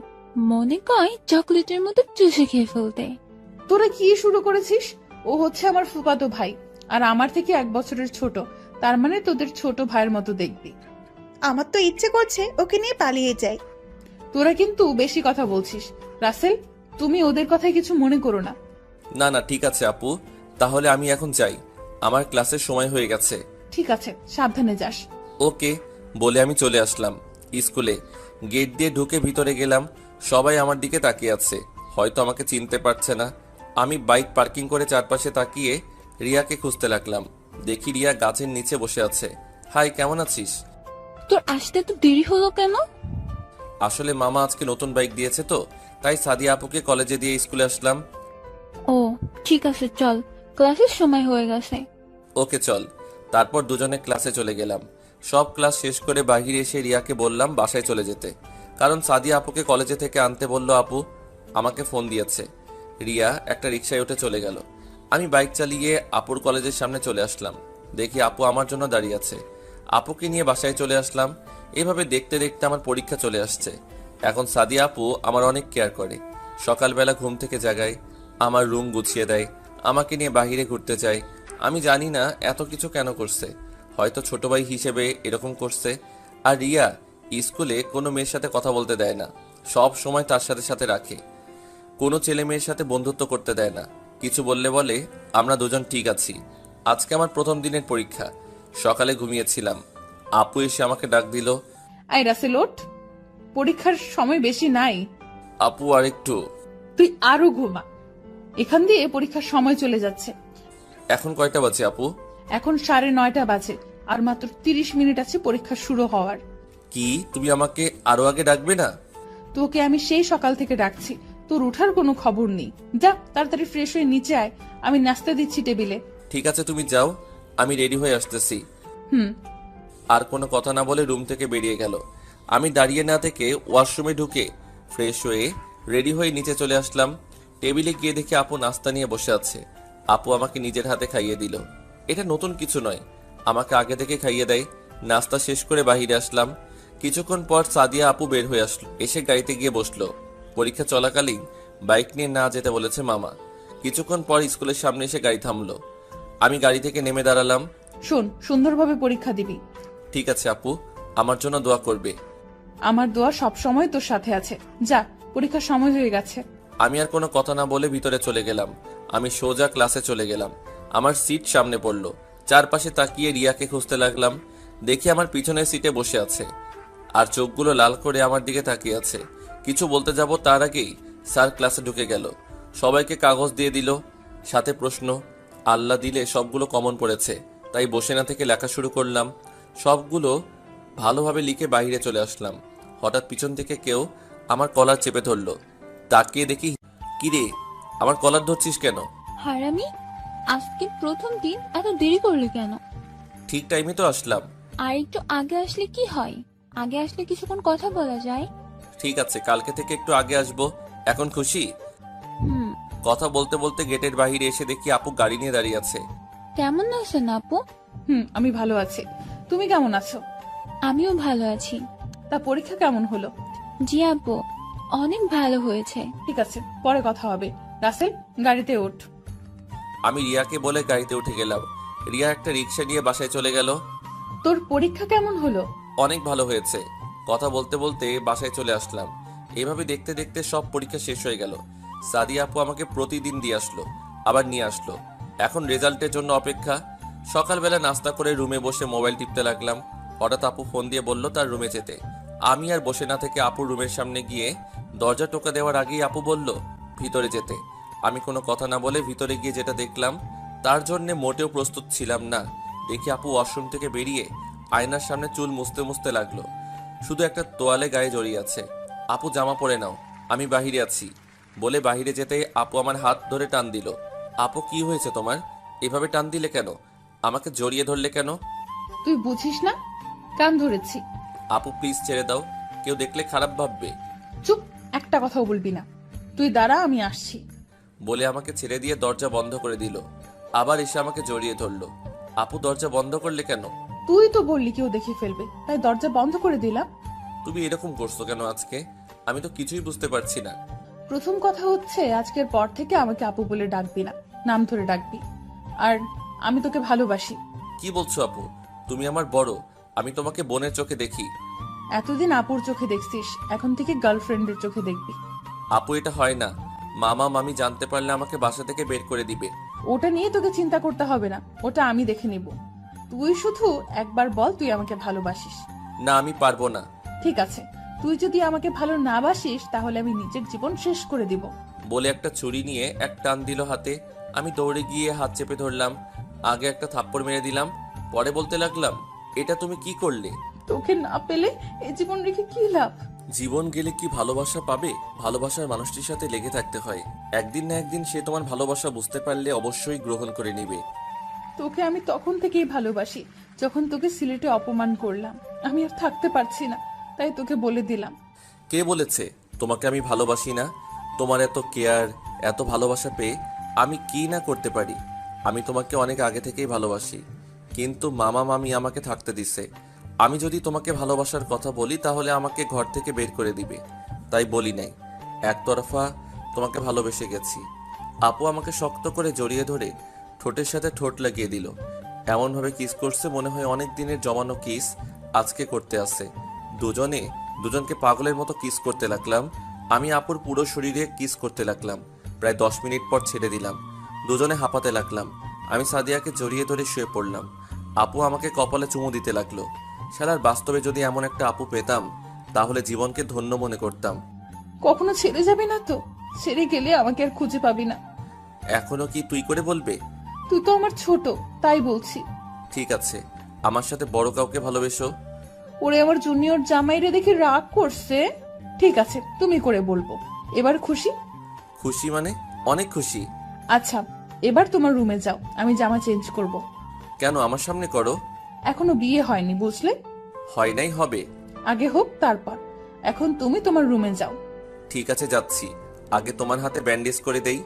মনে কয় চকলেটের মতো চুষে খেয়ে ফেলতে। তোরা কি শুরু করেছিস? ও হচ্ছে আমার ফুফাতো ভাই, আর আমার থেকে 1 বছরের ছোট, তার মানে তোদের ছোট ভাইয়ের মতো দেখবি। আমার তো ইচ্ছে করছে ওকে নিয়ে পালিয়ে যাই। তোরা কিন্তু বেশি কথা বলছিস। রাসেল, তুমি ওদের কথায় কিছু মনে করো না। না না, ঠিক আছে আপু, তাহলে আমি এখন যাই, আমার ক্লাসের সময় হয়ে গেছে। ঠিক আছে, সাবধানে যাস। ওকে বলে আমি চলে আসলাম স্কুলে। গেট দিয়ে ঢুকে ভিতরে গেলাম। সবাই আমার দিকে তাকিয়ে আছে, হয়তো আমাকে চিনতে পারছে না। আমি বাইক পার্কিং করে চারপাশে তাকিয়ে রিয়াকে খুঁজতে লাগলাম। দেখি রিয়া গাছের নিচে বসে আছে। হাই, কেমন আছিস? তোর আসতে তো দেরি হলো কেন? আসলে মামা আজকে নতুন বাইক দিয়েছে, তো তাই সাদিয়া আপুকে কলেজে দিয়ে স্কুলে আসলাম। ও ঠিক আছে, চল, ক্লাসের সময় হয়ে গেছে। ওকে চল। তারপর দুজনে ক্লাসে চলে গেলাম। সব ক্লাস শেষ করে বাহিরে এসে রিয়াকে বললাম বাসায় চলে যেতে, কারণ সাদিয়া আপুকে কলেজে থেকে আনতে বলল। আপু আমাকে ফোন দিয়েছে। রিয়া একটা রিকশায় উঠে চলে গেল। আমি বাইক চালিয়ে আপুর কলেজের সামনে চলে আসলাম। দেখি আপু আমার জন্য দাঁড়িয়ে আছে। আপুকে নিয়ে বাসায় চলে আসলাম। এভাবে দেখতে দেখতে আমার পরীক্ষা চলে আসছে। এখন সাদিয়া আপু আমার অনেক কেয়ার করে। সকালবেলা ঘুম থেকে জাগায়, আমার রুম গুছিয়ে দেয়, আমাকে নিয়ে বাহিরে ঘুরতে যায়। আমি জানি না এত কিছু কেন করছে, হয়তো ছোট ভাই হিসেবে এরকম করছে। আর রিয়া স্কুলে কোনো মেয়ের সাথে কথা বলতে দেয় না, সব সময় তার সাথে সাথে রাখে। কোনো ছেলে মেয়ের সাথে বন্ধুত্ব করতে দেয় না। কিছু বললে বলে আমরা দুজন ঠিক আছি। আজকে আমার প্রথম দিনের পরীক্ষা। সকালে ঘুমিয়েছিলাম, আপু এসে আমাকে ডাক দিল। আই রাসেল, ওঠ, পরীক্ষার সময় বেশি নাই। আপু আর একটু। তুই আরো ঘুমা, এখান দিয়ে পরীক্ষার সময় চলে যাচ্ছে। এখন কয়টা বাজে আপু? এখন 9:30 বাজে, আর মাত্র 30 মিনিট আছে পরীক্ষা শুরু হওয়ার। কি তুমি আমাকে আরো আগে ডাকবে না? তোকে আমি সেই সকাল থেকে ডাকছি, তোর উঠার কোনো খবর নেই। যা তাড়াতাড়ি ফ্রেশ হয়ে নিচে আয়, আমি নাস্তা দিচ্ছি টেবিলে। ঠিক আছে, তুমি যাও, আমি রেডি হয়ে আসতেছি। হুম। আর কোনো কথা না বলে রুম থেকে বেরিয়ে গেল। আমি দাঁড়িয়ে না থেকে ওয়াশরুমে ঢুকে ফ্রেশ হয়ে রেডি হয়ে নিচে চলে আসলাম। টেবিলে গিয়ে দেখি আপু নাস্তা নিয়ে বসে আছে। আপু আমাকে নিজের হাতে খাইয়ে দিল। এটা নতুন কিছু নয়, আমাকে আগে থেকে খাইয়ে দেয়। নাস্তা শেষ করে বাহিরে আসলাম। কিছুক্ষণ পর সাদিয়া আপু বের হয়ে আসলো, এসে গাড়িতে গিয়ে বসলো। পরীক্ষা চলাকালীন বাইক নিয়ে না যেতে বলেছে মামা। কিছুক্ষণ পর স্কুলের সামনে এসে গাড়ি থামলো। আমি গাড়ি থেকে নেমে দাঁড়ালাম। শোন, সুন্দরভাবে পরীক্ষা দিবি। ঠিক আছে আপু, আমার জন্য দোয়া করবে। আমার দোয়া সব সময় তোর সাথে আছে। যা, পরীক্ষার সময় হয়ে গেছে। আমি আর কোনো কথা না বলে ভিতরে চলে গেলাম। আমি সোজা ক্লাসে চলে গেলাম। আমার সিট সামনে পড়লো। চারপাশে তাকিয়ে রিয়াকে খুঁজতে লাগলাম। দেখি আমার পিছনের সিটে বসে আছে, আর চোখগুলো লাল করে আমার দিকে তাকিয়ে আছে। কিছু বলতে যাব তার আগেই স্যার ক্লাসে ঢুকে গেল। সবাইকে কাগজ দিয়ে দিল, সাথে প্রশ্ন। আল্লাহ দিলে সবগুলো কমন পড়েছে, তাই বসে না থেকে লেখা শুরু করলাম। সবগুলো ভালোভাবে লিখে বাইরে চলে আসলাম। হঠাৎ পিছন থেকে কেউ আমার কলার চেপে ধরলো। তাকিয়ে দেখি, কিরে আমার কলার ধরছিস কেন? হারামি, আজকে প্রথম দিন, এত দেরি করলি কেন? ঠিক টাইমে তো আসলাম। আর একটু আগে আসলে কি হয়? আগে আসলে কিছুক্ষণ কথা বলা যায়। ঠিক আছে, কালকে থেকে একটু আগে আসবো। এখন খুশি? হুম। কথা বলতে বলতে গেটের বাইরে এসে দেখি আপু গাড়ি নিয়ে দাঁড়িয়ে আছে। কেমন আছেন আপু? আমি ভালো আছি। তুমি কেমন আছো? আমিও ভালো আছি। তা পরীক্ষা কেমন হলো? জি আপু, অনেক ভালো হয়েছে। ঠিক আছে, পরে কথা হবে। রাসেল, গাড়িতে ওঠ। আমি রিয়াকে বলে গাড়িতে উঠে গেলাম। রিয়া একটা রিক্সা নিয়ে বাসায় চলে গেল। তোর পরীক্ষা কেমন হলো? অনেক ভালো হয়েছে। কথা বলতে বলতে বাসায় চলে আসলাম। এভাবে দেখতে দেখতে সব পরীক্ষা শেষ হয়ে গেল। সাদিয়া আপু আমাকে প্রতিদিন দিয়ে আসলো, আবার নিয়ে আসলো। এখন রেজাল্টের জন্য অপেক্ষা। সকালবেলা নাস্তা করে রুমে বসে মোবাইল টিপতে লাগলাম। হঠাৎ আপু ফোন দিয়ে বলল তার রুমে যেতে। আমি আর বসে না থেকে আপুর রুমের সামনে গিয়ে দরজা টোকা দেওয়ার আগেই আপু বলল ভিতরে যেতে। আমি কোনো কথা না বলে ভিতরে গিয়ে যেটা দেখলাম তার জন্য মোটেও প্রস্তুত ছিলাম না। দেখি আপু ওয়াশরুম থেকে বেরিয়ে আয়নার সামনে চুল মুছতে মুছতে লাগলো। শুধু একটা তোয়ালে গায়ে জড়িয়ে আছে। আপু জামা পরে নাও, আমি বাহিরে আছি বলে বাহিরে যেতে আপু আমার হাত ধরে টান দিল। আপু কি হয়েছে তোমার? এভাবে টান দিলে কেন? আমাকে জড়িয়ে ধরলে কেন? তুই বুঝিস না? কান ধরেছি। আপু প্লিজ ছেড়ে দাও, কেউ দেখলে খারাপ ভাববে। চুপ, একটা কথাও বলবি না। তুই দাঁড়া, আমি আসছি। বলে আমাকে ছেড়ে দিয়ে দরজা বন্ধ করে দিল। আবার এসে আমাকে জড়িয়ে ধরলো। আপু দরজা বন্ধ করলে কেন? তুই তো বললি কেউ দেখে ফেলবে, তাই দরজা বন্ধ করে দিলাম। তুমি এরকম করছো কেন আজকে? আমি তো কিছুই বুঝতে পারছি না। প্রথম কথা হচ্ছে, আজকের পর থেকে আমাকে আপু বলে ডাকবি না, নাম ধরে ডাকবি। আর আমি তোকে ভালোবাসি। কি বলছো আপু? তুমি আমার বড়, আমি তোমাকে বোনের চোখে দেখি। এতদিন আপুর চোখে দেখছিস, এখন থেকে গার্লফ্রেন্ডের চোখে দেখবি। আপু এটা হয় না। মামা মামি জানতে পারলে আমাকে বাসা থেকে বের করে দিবে। ওটা নিয়ে তোকে চিন্তা করতে হবে না, ওটা আমি দেখে নিব। তুই শুধু একবার বল তুই আমাকে ভালোবাসিস। না আমি পারবো না। ঠিক আছে, তুই যদি আমাকে ভালো না বাসিস তাহলে আমি নিজের জীবন শেষ করে দিব। বলে একটা ছুরি নিয়ে এক টান দিল হাতে। আমি দৌড়ে গিয়ে হাত চেপে ধরলাম। আগে একটা থাপ্পড় মেরে দিলাম, পরে বলতে লাগলাম এটা তুমি কি করলে? তোকে না পেলে এই জীবন রেখে কি লাভ? জীবন গেলে কি ভালোবাসা পাবে? ভালোবাসার মানুষটির সাথে লেগে থাকতে হয়। একদিন না একদিন সে তোমার ভালোবাসা বুঝতে পারলে অবশ্যই গ্রহণ করে নেবে। তোকে আমি তখন থেকেই ভালোবাসি যখন তোকে সিলেটে অপমান করলাম। আমি আর থাকতে পারছি না, তাই তোকে বলে দিলাম। কে বলেছে তোমাকে আমি ভালোবাসি না? তোমার এত কেয়ার, এত ভালোবাসা পেয়ে আমি কি না করতে পারি? আমি তোমাকে অনেক আগে থেকেই ভালোবাসি, কিন্তু মামা মামি আমাকে থাকতে দিছে। আমি যদি তোমাকে ভালোবাসার কথা বলি তাহলে আমাকে ঘর থেকে বের করে দিবে, তাই বলি নাই। একতরফা তোমাকে ভালোবেসে গেছি। আপু আমাকে শক্ত করে জড়িয়ে ধরে ঠোঁটের সাথে ঠোঁট লাগিয়ে দিল। এমনভাবে কিস করছে মনে হয় অনেক দিনের জমানো কিস আজকে করতে আসে। দুজনকে পাগলের মতো কিস করতে লাগলাম। আমি আপুর পুরো শরীরে কিস করতে লাগলাম। প্রায় 10 মিনিট পর ছেড়ে দিলাম। দুজনে হাঁপাতে লাগলাম। আমি সাদিয়াকে জড়িয়ে ধরে শুয়ে পড়লাম। আপু আমাকে কপালে চুমু দিতে লাগলো। শালার বাস্তবে যদি এমন একটা আপু পেতাম তাহলে জীবনকে ধন্য মনে করতাম। কখনো ছেড়ে যাবি না তো? ছেড়ে গেলে আমাকে আর খুঁজে পাবি না। এখনো কি তুই করে বলবে? তুই তো আমার ছোট, তাই বলছি। ঠিক আছে, আমার সাথে বড় কাউকে ভালোবেসো। ওরে আমার জুনিয়র জামাইরে দেখে রাগ করছে। ঠিক আছে, তুমি করে বলবো। এবার খুশি? খুশি মানে? অনেক খুশি। আচ্ছা, এবার তোমার রুমে যাও, আমি জামা চেঞ্জ করব। কেন আমার সামনে করো? এখনো বিয়ে হয়নি, বুঝলে? হয় নাই, হবে। আগে হোক তারপর। এখন তুমি তোমার রুমে যাও। ঠিক আছে যাচ্ছি। আগে তোমার হাতে ব্যান্ডেজ করে দেই।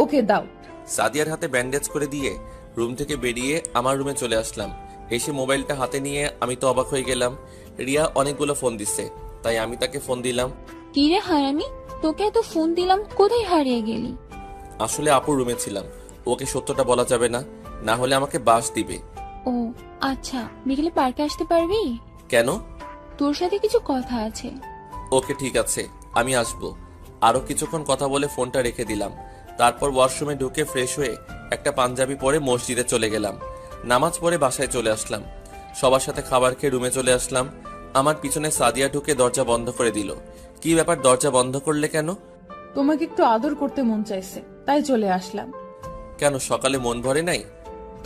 ওকে দাও। সাদিয়ার হাতে ব্যান্ডেজ করে দিয়ে রুম থেকে বেরিয়ে আমার রুমে চলে আসলাম। এসে মোবাইলটা হাতে নিয়ে আমি তো অবাক হয়ে গেলাম। রিয়া অনেকগুলো ফোন দিচ্ছে, তাই আমি তাকে ফোন দিলাম। কি রে হারামি, তোকে এত ফোন দিলাম, কোথায় হারিয়ে গেলি? আসলে আপুর রুমে ছিলাম। ওকে সত্যটা বলা যাবে না, না হলে আমাকে বাস দিবে। ও আচ্ছা, বিকেলে পার্কে আসতে পারবি? কেন? তোর সাথে কিছু কথা আছে। ওকে ঠিক আছে, আমি আসবো। আরো কিছুক্ষণ কথা বলে ফোনটা রেখে দিলাম। তারপর ওয়াশরুমে ঢুকে ফ্রেশ হয়ে একটা পাঞ্জাবি পরে মসজিদে চলে গেলাম। নামাজ পড়ে বাসায় চলে আসলাম। সবার সাথে খাবার খেয়ে রুমে চলে আসলাম। আমার পিছনে সাদিয়া ঢুকে দরজা বন্ধ করে দিল। কি ব্যাপার, দরজা বন্ধ করলে কেন? তোমাকে একটু আদর করতে মন চাইছে, তাই চলে আসলাম। কেন সকালে মন ভরে নাই?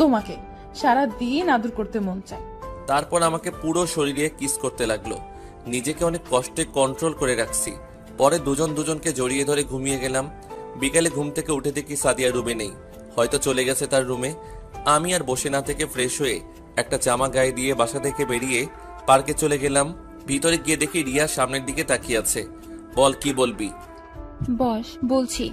তোমাকে সারা দিন আদর করতে মন চায়। তারপর আমাকে পুরো শরীরে কিস করতে লাগলো। নিজেকে অনেক কষ্টে কন্ট্রোল করে রাখছি। পরে দুজনকে জড়িয়ে ধরে ঘুমিয়ে গেলাম। বিকালে ঘুম থেকে উঠে দেখি সাদিয়া রুমে নেই, হয়তো চলে গেছে তার রুমে। আমি আর বসে না থেকে ফ্রেশ হয়ে একটা জামা গায়ে দিয়ে বাসা থেকে বেরিয়ে পার্কে চলে গেলাম। ভিতরে গিয়ে দেখি রিয়া সামনের দিকে তাকিয়ে আছে। বল কি বলবি? বস, বলছি।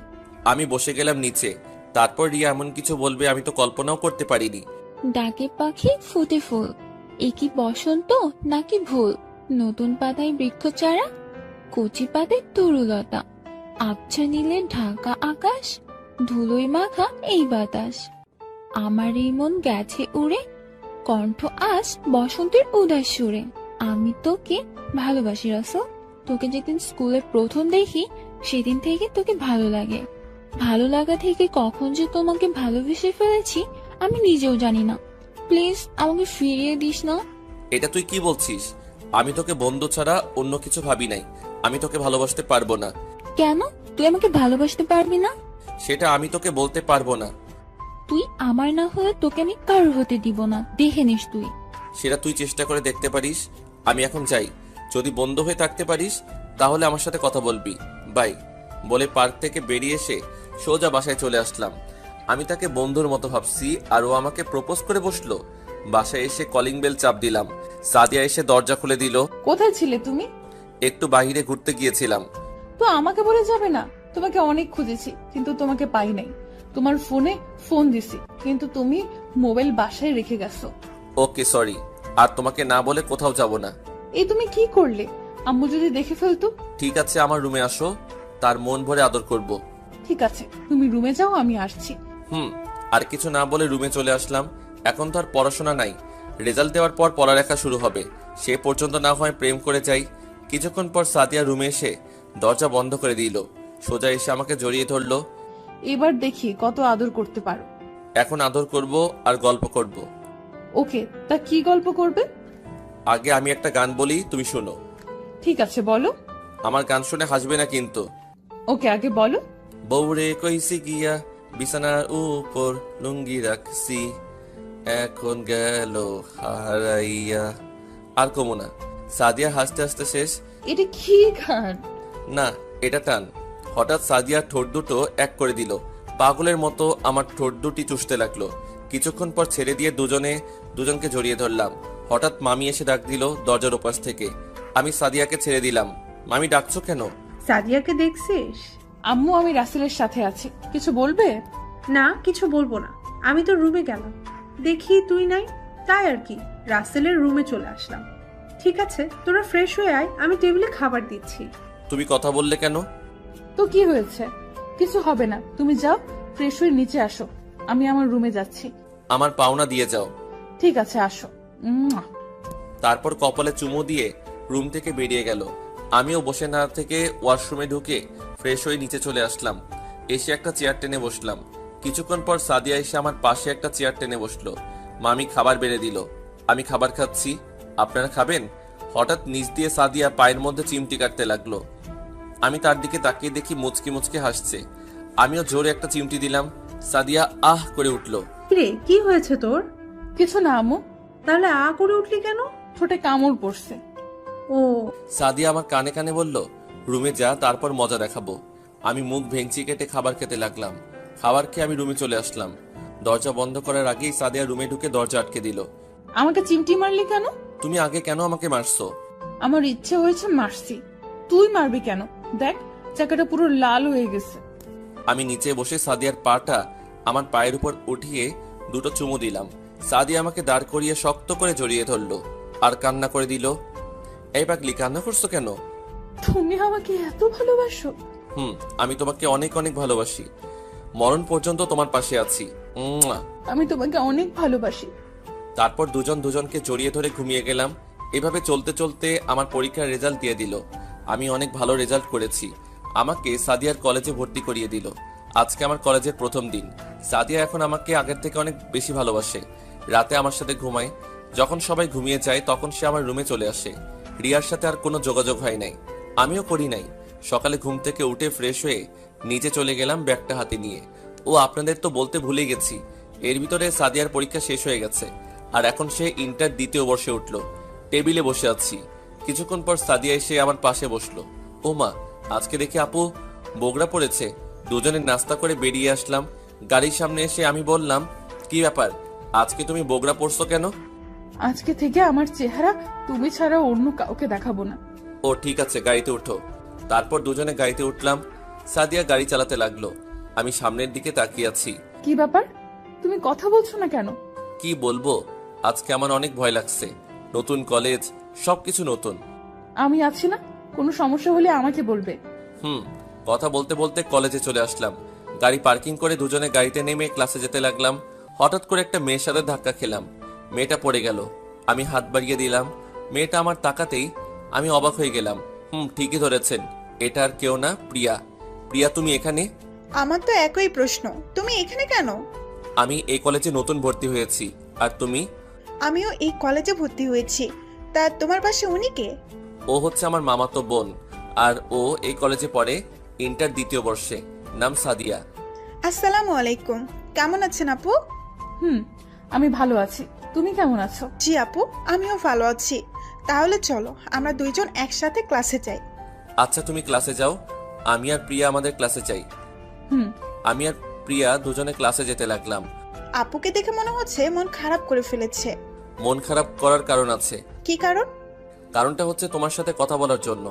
আমি বসে গেলাম নিচে। তারপর রিয়া এমন কিছু বলবে আমি তো কল্পনাও করতে পারিনি। ডাকে পাখি ফুটে ফুল, এ কি বসন্ত নাকি ভুল? নতুন পাতায় বৃক্ষ চারা, কচি পাতায় তরুলতা, আবছা নীলে ঢাকা আকাশ, ধুলোয় মাখা এই বাতাস। আমার এই মন গেছে উড়ে, কণ্ঠ আজ বসন্তের উদাস সুরে। আমি তোকে ভালোবাসি রাসেল, তোকে যেদিন স্কুলে প্রথম দেখি সেদিন থেকে তোকে ভালো লাগে। ভালো লাগা থেকে কখন যে তোমাকে ভালোবেসে ফেলেছি আমি নিজেও জানি না। প্লিজ আমাকে ফিরিয়ে দিস না। এটা তুই কি বলছিস? আমি তোকে বন্ধু ছাড়া অন্য কিছু ভাবি নাই। আমি তোকে ভালোবাসতে পারবো না। কেন তুই আমাকে ভালোবাসতে পারবি না? সেটা আমি তোকে বলতে পারবো না। তুই আমার না হলে তোকে আমি কারোর হতে দিব না, দেখে নিস তুই। সেটা তুই চেষ্টা করে দেখতে পারিস। আমি এখন যাই, যদি বন্ধু হয়ে থাকতে পারিস তাহলে আমার সাথে কথা বলবি। বাই বলে পার্ক থেকে বেরিয়ে এসে সোজা বাসায় চলে আসলাম। আমি তাকে বন্ধুর মতো ভাবছি আর ও আমাকে প্রপোজ করে বসলো। বাসায় এসে কলিং বেল চাপ দিলাম। সাদিয়া এসে দরজা খুলে দিল। কোথায় ছিলে তুমি? একটু বাইরে ঘুরতে গিয়েছিলাম। তো আমাকে বলে যাবে না? তোমাকে অনেক খুঁজেছি কিন্তু তোমাকে পাই নাই। তোমার ফোনে ফোন দিছি কিন্তু তুমি মোবাইল বাসায় রেখে গেছো। ওকে সরি, আর তোমাকে না বলে কোথাও যাব না। এই তুমি কি করলে? আম্মু যদি দেখে ফেলতো? ঠিক আছে, আমার রুমে আসো, তার মন ভরে আদর করব। ঠিক আছে, তুমি রুমে যাও, আমি আসছি। আর কিছু না বলে রুমে চলে আসলাম। এখন তো আর পড়াশোনা নাই, রেজাল্ট দেওয়ার পর পড়ালেখা শুরু হবে। সে পর্যন্ত না হয় প্রেম করে যাই। কিছুক্ষণ পর সাদিয়া রুমে এসে দরজা বন্ধ করে দিল। সোজা এসে আমাকে জড়িয়ে ধরলো। এবার দেখি কত আদর করতে পারো। এখন আদর করব আর গল্প করব। ওকে, তা কি গল্প করবে? আগে আমি একটা গান বলি, তুমি শোনো। ঠিক আছে, বলো। আমার গান শুনে হাসবে না কিন্তু। ওকে, আগে বলো। বউরে কইছি গিয়া বিছানার উপর লুঙ্গি রাখছি, এখন গেল হারাইয়া। আর কমো না। সাদিয়া হাসতে হাসতে শেষ। এটা কি গান? না, এটা টান। হঠাৎ সাদিয়া ঠোঁট দুটো এক করে দিল। পাগলের মতো আমার ঠোঁট দুটি চুষতে লাগলো। কিছুক্ষণ পর ছেড়ে দিয়ে দুজনকে জড়িয়ে ধরলাম। হঠাৎ মামি এসে ডাক দিল দরজার ওপাশ থেকে। আমি সাদিয়াকে ছেড়ে দিলাম। মামি ডাকছো কেন? সাদিয়াকে দেখছিস? আম্মু, আমি রাসেলের সাথে আছি, কিছু বলবে? না, কিছু বলবো না। আমি তো রুমে গেলাম, দেখি তুই নাই, তাই আর কি রাসেলের রুমে চলে আসলাম। ঠিক আছে, তোরা ফ্রেশ হয়ে আয়, আমি টেবিলে খাবার দিচ্ছি। তুমি কথা বললে কেন? তো কি হয়েছে? কিছু হবে না, তুমি যাও, ফ্রেশ হয়ে নিচে আসো, আমি আমার রুমে যাচ্ছি। আমার পাওনা দিয়ে যাও। ঠিক আছে, আসো। মুয়া। তারপর কপালে চুমু দিয়ে রুম থেকে বেরিয়ে গেল। আমিও বসে না থেকে ওয়াশরুমে ঢুকে ফ্রেশ হয়ে নিচে চলে আসলাম। এসে একটা চেয়ার টেনে বসলাম। কিছুক্ষণ পর সাদিয়া এসে আমার পাশে একটা চেয়ার টেনে বসলো। মামি খাবার বেড়ে দিল। আমি খাবার খাচ্ছি। আপনারা খাবেন? হঠাৎ নিচ দিয়ে সাদিয়া পায়ের মধ্যে চিমটি কাটতে লাগলো। আমি তার দিকে তাকিয়ে দেখি মুচকি মুচকি হাসছে। আমিও জোরে একটা চিমটি দিলাম। সাদিয়া আহ করে উঠলো। কিরে, কি হয়েছে তোর? কিছু না আম্মু, তাহলে আ করে উঠলি কেন? ঠোঁটে কামড় পড়ছে। ও, সাদিয়া আমার কানে কানে বলল, রুমে যা, তারপর মজা দেখাবো। আমি মুখ ভেঙচি কেটে খাবার খেতে লাগলাম। খাবার খেয়ে আমি রুমে চলে আসলাম। দরজা বন্ধ করার আগেই সাদিয়া রুমে ঢুকে দরজা আটকে দিল। আমাকে চিমটি মারলি কেন? তুমি আগে কেন আমাকে মারছো? আমার ইচ্ছে হয়েছে, মারছি। তুই মারবি কেন? দেখ, চাকাটা পুরো লাল হয়ে গেছে। আমি নিচে বসে সাদিয়ার পাটা আমার পায়ের উপর উঠিয়ে দুটো চুমু দিলাম। সাদিয়া আমাকে দাঁড় করিয়ে শক্ত করে জড়িয়ে ধরলো আর কান্না করে দিল। এই পাগলি, কান্না করছো কেন? তুমি আমাকে এত ভালোবাসো? আমি তোমাকে অনেক অনেক ভালোবাসি। মরণ পর্যন্ত তোমার পাশে আছি। আমি তোমাকে অনেক ভালোবাসি। তারপর দুজনকে জড়িয়ে ধরে ঘুমিয়ে গেলাম। এভাবে চলতে চলতে আমার পরীক্ষার রেজাল্ট দিয়ে দিল। আমি অনেক ভালো রেজাল্ট করেছি। আমাকে সাদিয়ার কলেজে ভর্তি করিয়ে দিল। আজকে আমার কলেজের প্রথম দিন। সাদিয়া এখন আমাকে আগের থেকে অনেক বেশি ভালোবাসে। রাতে আমার সাথে ঘুমায়। যখন সবাই ঘুমিয়ে যায় তখন সে আমার রুমে চলে আসে। রিয়ার সাথে আর কোনো যোগাযোগ হয় নাই, আমিও করি নাই। সকালে ঘুম থেকে উঠে ফ্রেশ হয়ে নিচে চলে গেলাম ব্যাগটা হাতে নিয়ে। ও আপনাদের তো বলতে ভুলে গেছি, এর ভিতরে সাদিয়ার পরীক্ষা শেষ হয়ে গেছে আর এখন সে ইন্টার দ্বিতীয় বর্ষে উঠল। টেবিলে বসে আছি। কিছুক্ষণ পর সাদিয়া এসে আমার পাশে বসলো। ও মা, আজকে দেখি আপু বগড়া পড়েছে। দুজনে নাস্তা করে বেরিয়ে আসলাম। গাড়ির সামনে এসে আমি বললাম, কি ব্যাপার, আজকে তুমি বগড়া পড়ছো কেন? আজকে থেকে আমার চেহারা তুমি ছাড়া অন্য কাউকে দেখাবো না। ও ঠিক আছে, গাড়িতে উঠো। তারপর দুজনে গাড়িতে উঠলাম। সাদিয়া গাড়ি চালাতে লাগলো। আমি সামনের দিকে তাকিয়ে আছি। কি ব্যাপার, তুমি কথা বলছো না কেন? কি বলবো, আজকে আমার অনেক ভয় লাগছে। নতুন কলেজ, সবকিছু নতুন। আমি আছি না, কোনো সমস্যা হলে আমাকে বলবে। কথা বলতে বলতে কলেজে চলে আসলাম। গাড়ি পার্কিং করে দুজনে গাড়িতে নেমে ক্লাসে যেতে লাগলাম। হঠাৎ করে একটা মেয়ের সাথে ধাক্কা খেলাম। মেয়েটা পড়ে গেল। আমি হাত বাড়িয়ে দিলাম। মেয়েটা আমার তাকাতেই আমি অবাক হয়ে গেলাম। ঠিকই ধরেছেন, এটা আর কেউ না, প্রিয়া। প্রিয়া, তুমি এখানে? আমার তো একই প্রশ্ন, তুমি এখানে কেন? আমি এই কলেজে নতুন ভর্তি হয়েছি। আর তুমি? আমিও এই কলেজে ভর্তি হয়েছি। তা তোমার পাশে উনি কে? ও হচ্ছে আমার মামাতো বোন। আর ও এই কলেজে পড়ে, ইন্টার দ্বিতীয় বর্ষে। নাম সাদিয়া। আসসালামু আলাইকুম। কেমন আছেন আপু? আমি ভালো আছি, তুমি কেমন আছো? জি আপু, আমিও ভালো আছি। তাহলে চলো আমরা দুইজন একসাথে ক্লাসে যাই। আচ্ছা, তুমি ক্লাসে যাও, আমি আর প্রিয়া আমাদের ক্লাসে যাই। আমি আর প্রিয়া দুজনে ক্লাসে যেতে লাগলাম। আপুকে দেখে মনে হচ্ছে মন খারাপ করে ফেলেছে। মন খারাপ করার কারণ আছে। কি কারণ? কারণটা হচ্ছে তোমার সাথে কথা বলার জন্য।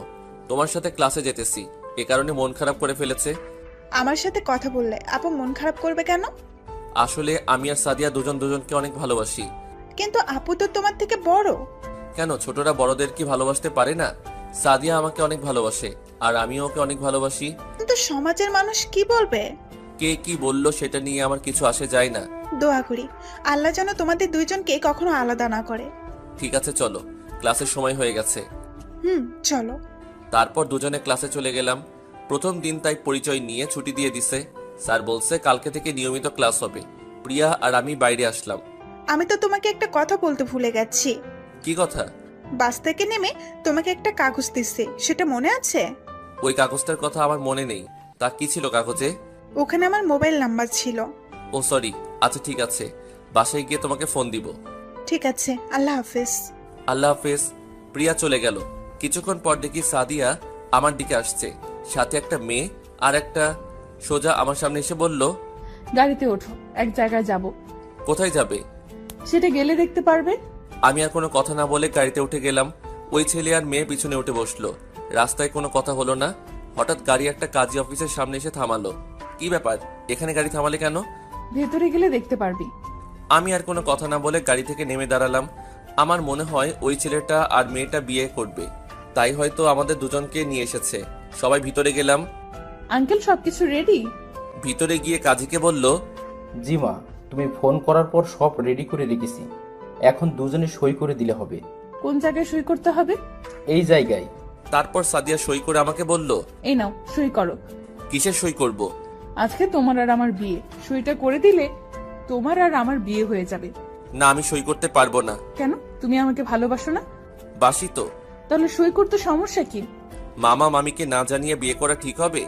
তোমার সাথে ক্লাসে যেতেছি, এ কারণে মন খারাপ করে ফেলেছে। আমার সাথে কথা বললে আপু মন খারাপ করবে কেন? আসলে আমি আর সাদিয়া দুজন দুজনকে অনেক ভালোবাসি। কিন্তু আপু তো তোমার থেকে বড়। কেন, ছোটরা বড়দের কি ভালোবাসতে পারে না? সাদিয়া আমাকে অনেক ভালোবাসে, আর আমিও ওকে অনেক ভালোবাসি। কিন্তু সমাজের মানুষ কি বলবে? কে কি বললো সেটা নিয়ে আমার কিছু আসে যায় না। দোয়া করি আল্লাহ যেন তোমাদের দুইজনকে কখনো আলাদা না করে। ঠিক আছে, চলো, ক্লাসের সময় হয়ে গেছে। চলো। তারপর দুজনে ক্লাসে চলে গেলাম। প্রথম দিন তাই পরিচয় নিয়ে ছুটি দিয়ে দিছে। স্যার বলছে কালকে থেকে নিয়মিত ক্লাস হবে। প্রিয়া আর আমি বাইরে আসলাম। আমি তো তোমাকে একটা কথা বলতে ভুলে গেছি। কি কথা? বাস থেকে নেমে তোমাকে একটা কাগজ দিচ্ছে, সেটা মনে আছে? ওই কাগজটার কথা আমার মনে নেই। তা কি ছিল কাগজে? ওখানে আমার মোবাইল নাম্বার ছিল। ও সরি, আচ্ছা ঠিক আছে, বাসায় গিয়ে তোমাকে ফোন দিব। ঠিক আছে, আল্লাহ হাফেজ। আল্লাহ হাফেজ। প্রিয়া চলে গেল। কিছুক্ষণ পর দেখি সাদিয়া আমার দিকে আসছে, সাথে একটা মেয়ে। আর একটা সোজা আমার সামনে এসে বলল, গাড়িতে ওঠো, এক জায়গায় যাব। কোথায় যাবে? সেটা গেলে দেখতে পারবে। আমি আর কোনো কথা না বলে গাড়িতে উঠে গেলাম। ওই ছেলে আর মেয়ে পিছনে উঠে বসলো। রাস্তায় কোনো কথা হলো না। হঠাৎ গাড়ি একটা কাজী অফিসের সামনে এসে থামালো। কি ব্যাপার, এখানে গাড়ি থামালে কেন? ভেতরে গেলে দেখতে পারবি। আমি আর কোনো কথা না বলে গাড়ি থেকে নেমে দাঁড়ালাম। আমার মনে হয় ওই ছেলেটা আর মেয়েটা বিয়ে করবে, তাই হয়তো আমাদের দুজনকে নিয়ে এসেছে। সবাই ভিতরে গেলাম। আঙ্কেল, সবকিছু রেডি? ভিতরে গিয়ে কাজীকে বলল, জি মা, তুমি ফোন করার পর সব রেডি করে রেখেছি, এখন দুজনে সই করে দিলে হবে। কোন জায়গায় সই করতে হবে? এই জায়গায়। তারপর সাদিয়া সই করে আমাকে বলল, এই নাও, সই করো। কিসের সই করব? আজকে তোমার আর আমার বিয়ে, সইটা করে দিলে তোমার আর আমার বিয়ে হয়ে যাবে। না, আমি সই করতে পারবো না। কেন? তুমি আমাকে ভালোবাসো না? বাসি তো। তাহলে সই করতে সমস্যা কি? মামা মামিকে না জানিয়ে বিয়ে করা ঠিক হবে?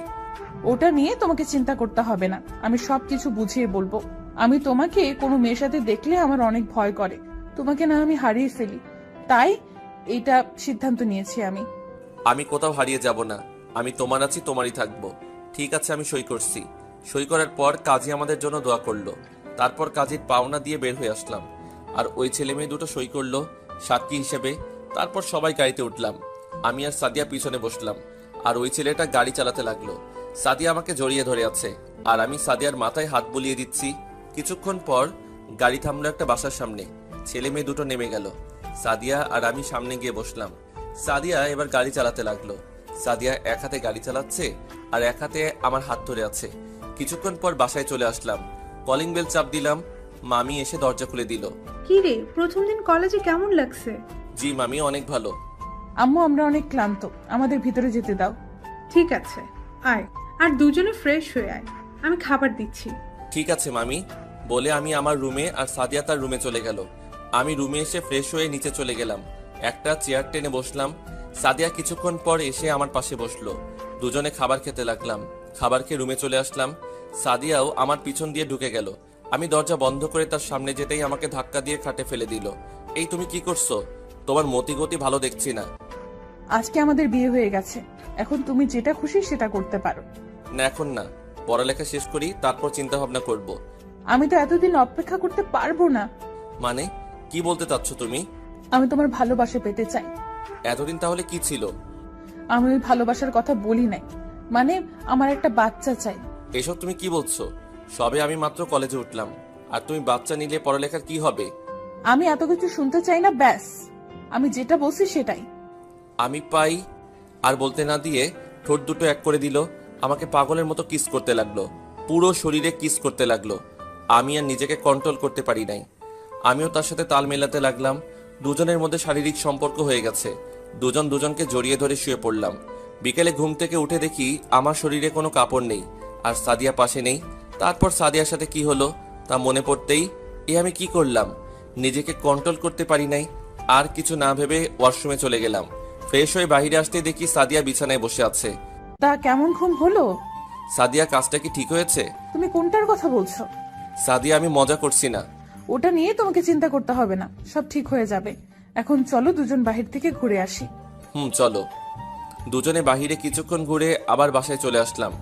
ওটা নিয়ে তোমাকে চিন্তা করতে হবে না, আমি সবকিছু বুঝিয়ে বলবো। আমি তোমাকে কোনো মেয়ের সাথে দেখলে আমার অনেক ভয় করে, তোমাকে না আমি হারিয়ে ফেলি, তাই এটা সিদ্ধান্ত নিয়েছি আমি। আমি কোথাও হারিয়ে যাব না, আমি তোমার আছি, তোমারই থাকবো। ঠিক আছে, আমি সই করছি। সই করার পর কাজী আমাদের জন্য দোয়া করলো। তারপর কাজীর পাওনা দিয়ে বের হয়ে আসলাম। আর ওই ছেলে মেয়ে দুটো সই করলো সাক্ষী হিসেবে। তারপর সবাই গাড়িতে উঠলাম। আমি আর সাদিয়া পিছনে বসলাম। আর ওই ছেলেটা গাড়ি চালাতে লাগলো। সাদিয়া আমাকে জড়িয়ে ধরে আছে, আর আমি সাদিয়ার মাথায় হাত বুলিয়ে দিচ্ছি। কিছুক্ষণ পর গাড়ি থামলো একটা বাসার সামনে। ছেলে মেয়ে দুটো নেমে গেল। সাদিয়া আর আমি সামনে গিয়ে বসলাম। সাদিয়া এবার গাড়ি চালাতে লাগলো। সাদিয়া এক হাতে গাড়ি চালাচ্ছে আর এক হাতে আমার হাত ধরে আছে। কিছুক্ষণ পর বাসায় চলে আসলাম। কলিং বেল চাপ দিলাম। মামি এসে দরজা খুলে দিল। কি রে, প্রথম দিন কলেজে কেমন লাগছে? জি মামি, অনেক ভালো। আম্মু, আমরা অনেক ক্লান্ত, আমাদের ভিতরে যেতে দাও। ঠিক আছে, আয়। আর দুজনে ফ্রেশ হয়ে আয়, আমি খাবার দিচ্ছি। ঠিক আছে মামি, বলে আমি আমার রুমে আর সাদিয়া তার রুমে চলে গেল। আমি রুমে এসে ফ্রেশ হয়ে নিচে চলে গেলাম। একটা চেয়ার টেনে বসলাম। সাদিয়া কিছুক্ষণ পর এসে আমার পাশে বসলো। দুজনে খাবার খেতে লাগলাম। খাবার খেয়ে রুমে চলে আসলাম। সাদিয়াও আমার পিছন দিয়ে ঢুকে গেল। আমি দরজা বন্ধ করে তার সামনে যেতেই আমাকে ধাক্কা দিয়ে খাটে ফেলে দিল। এই তুমি কি করছো? তোমার মতিগতি ভালো দেখছি না। আজকে আমাদের বিয়ে হয়ে গেছে, এখন তুমি যেটা খুশি সেটা করতে পারো। না, এখন না, পড়ালেখা শেষ করি, তারপর চিন্তা ভাবনা করব। আমি তো এতদিন অপেক্ষা করতে পারবো না। মানে কি বলতে চাচ্ছ তুমি? আমি তোমার ভালোবাসা পেতে চাই। এতদিন তাহলে কি ছিল? আমি ওই ভালোবাসার কথা বলি নাই, মানে আমার একটা বাচ্চা চাই। এসব তুমি কি বলছো? সবে আমি মাত্র কলেজে উঠলাম, আর তুমি বাচ্চা নিলে পড়ালেখার কি হবে? আমি এত কিছু শুনতে চাই না, ব্যাস আমি যেটা বলছি সেটাই। আমি পাই। আর বলতে না দিয়ে ঠোঁট দুটো এক করে দিল। আমাকে পাগলের মতো কিস করতে লাগলো, পুরো শরীরে কিস করতে লাগলো। আমি আর নিজেকে কন্ট্রোল করতে পারি নাই। আমিও তার সাথে তাল মেলাতে লাগলাম। দুজনের মধ্যে শারীরিক সম্পর্ক হয়ে গেছে। দুজন দুজনকে জড়িয়ে ধরে শুয়ে পড়লাম। বিকেলে ঘুম থেকে উঠে দেখি আমার শরীরে কোনো কাপড় নেই, আর সাদিয়া পাশে নেই। তারপর সাদিয়ার সাথে কি হলো তা মনে পড়তেই আমি কি করলাম, নিজেকে কন্ট্রোল করতে পারি নাই। আর কিছু না ভেবে ওয়াশরুমে চলে গেলাম। ফ্রেশ হয়ে বাইরে আসতে দেখি সাদিয়া বিছানায় বসে আছে। তা কেমন ঘুম হলো? সাদিয়া, কাজটা কি ঠিক হয়েছে? তুমি কোনটার কথা বলছো? সাদিয়া, আমি মজা করছি না। ওটা নিয়ে তোমাকে চিন্তা করতে হবে না, সব ঠিক হয়ে যাবে। এখন চলো দুজন বাহির থেকে ঘুরে আসি। চলো। দুজনে বাহিরে কিছুক্ষণ ঘুরে আবার বাসায় চলে আসলাম।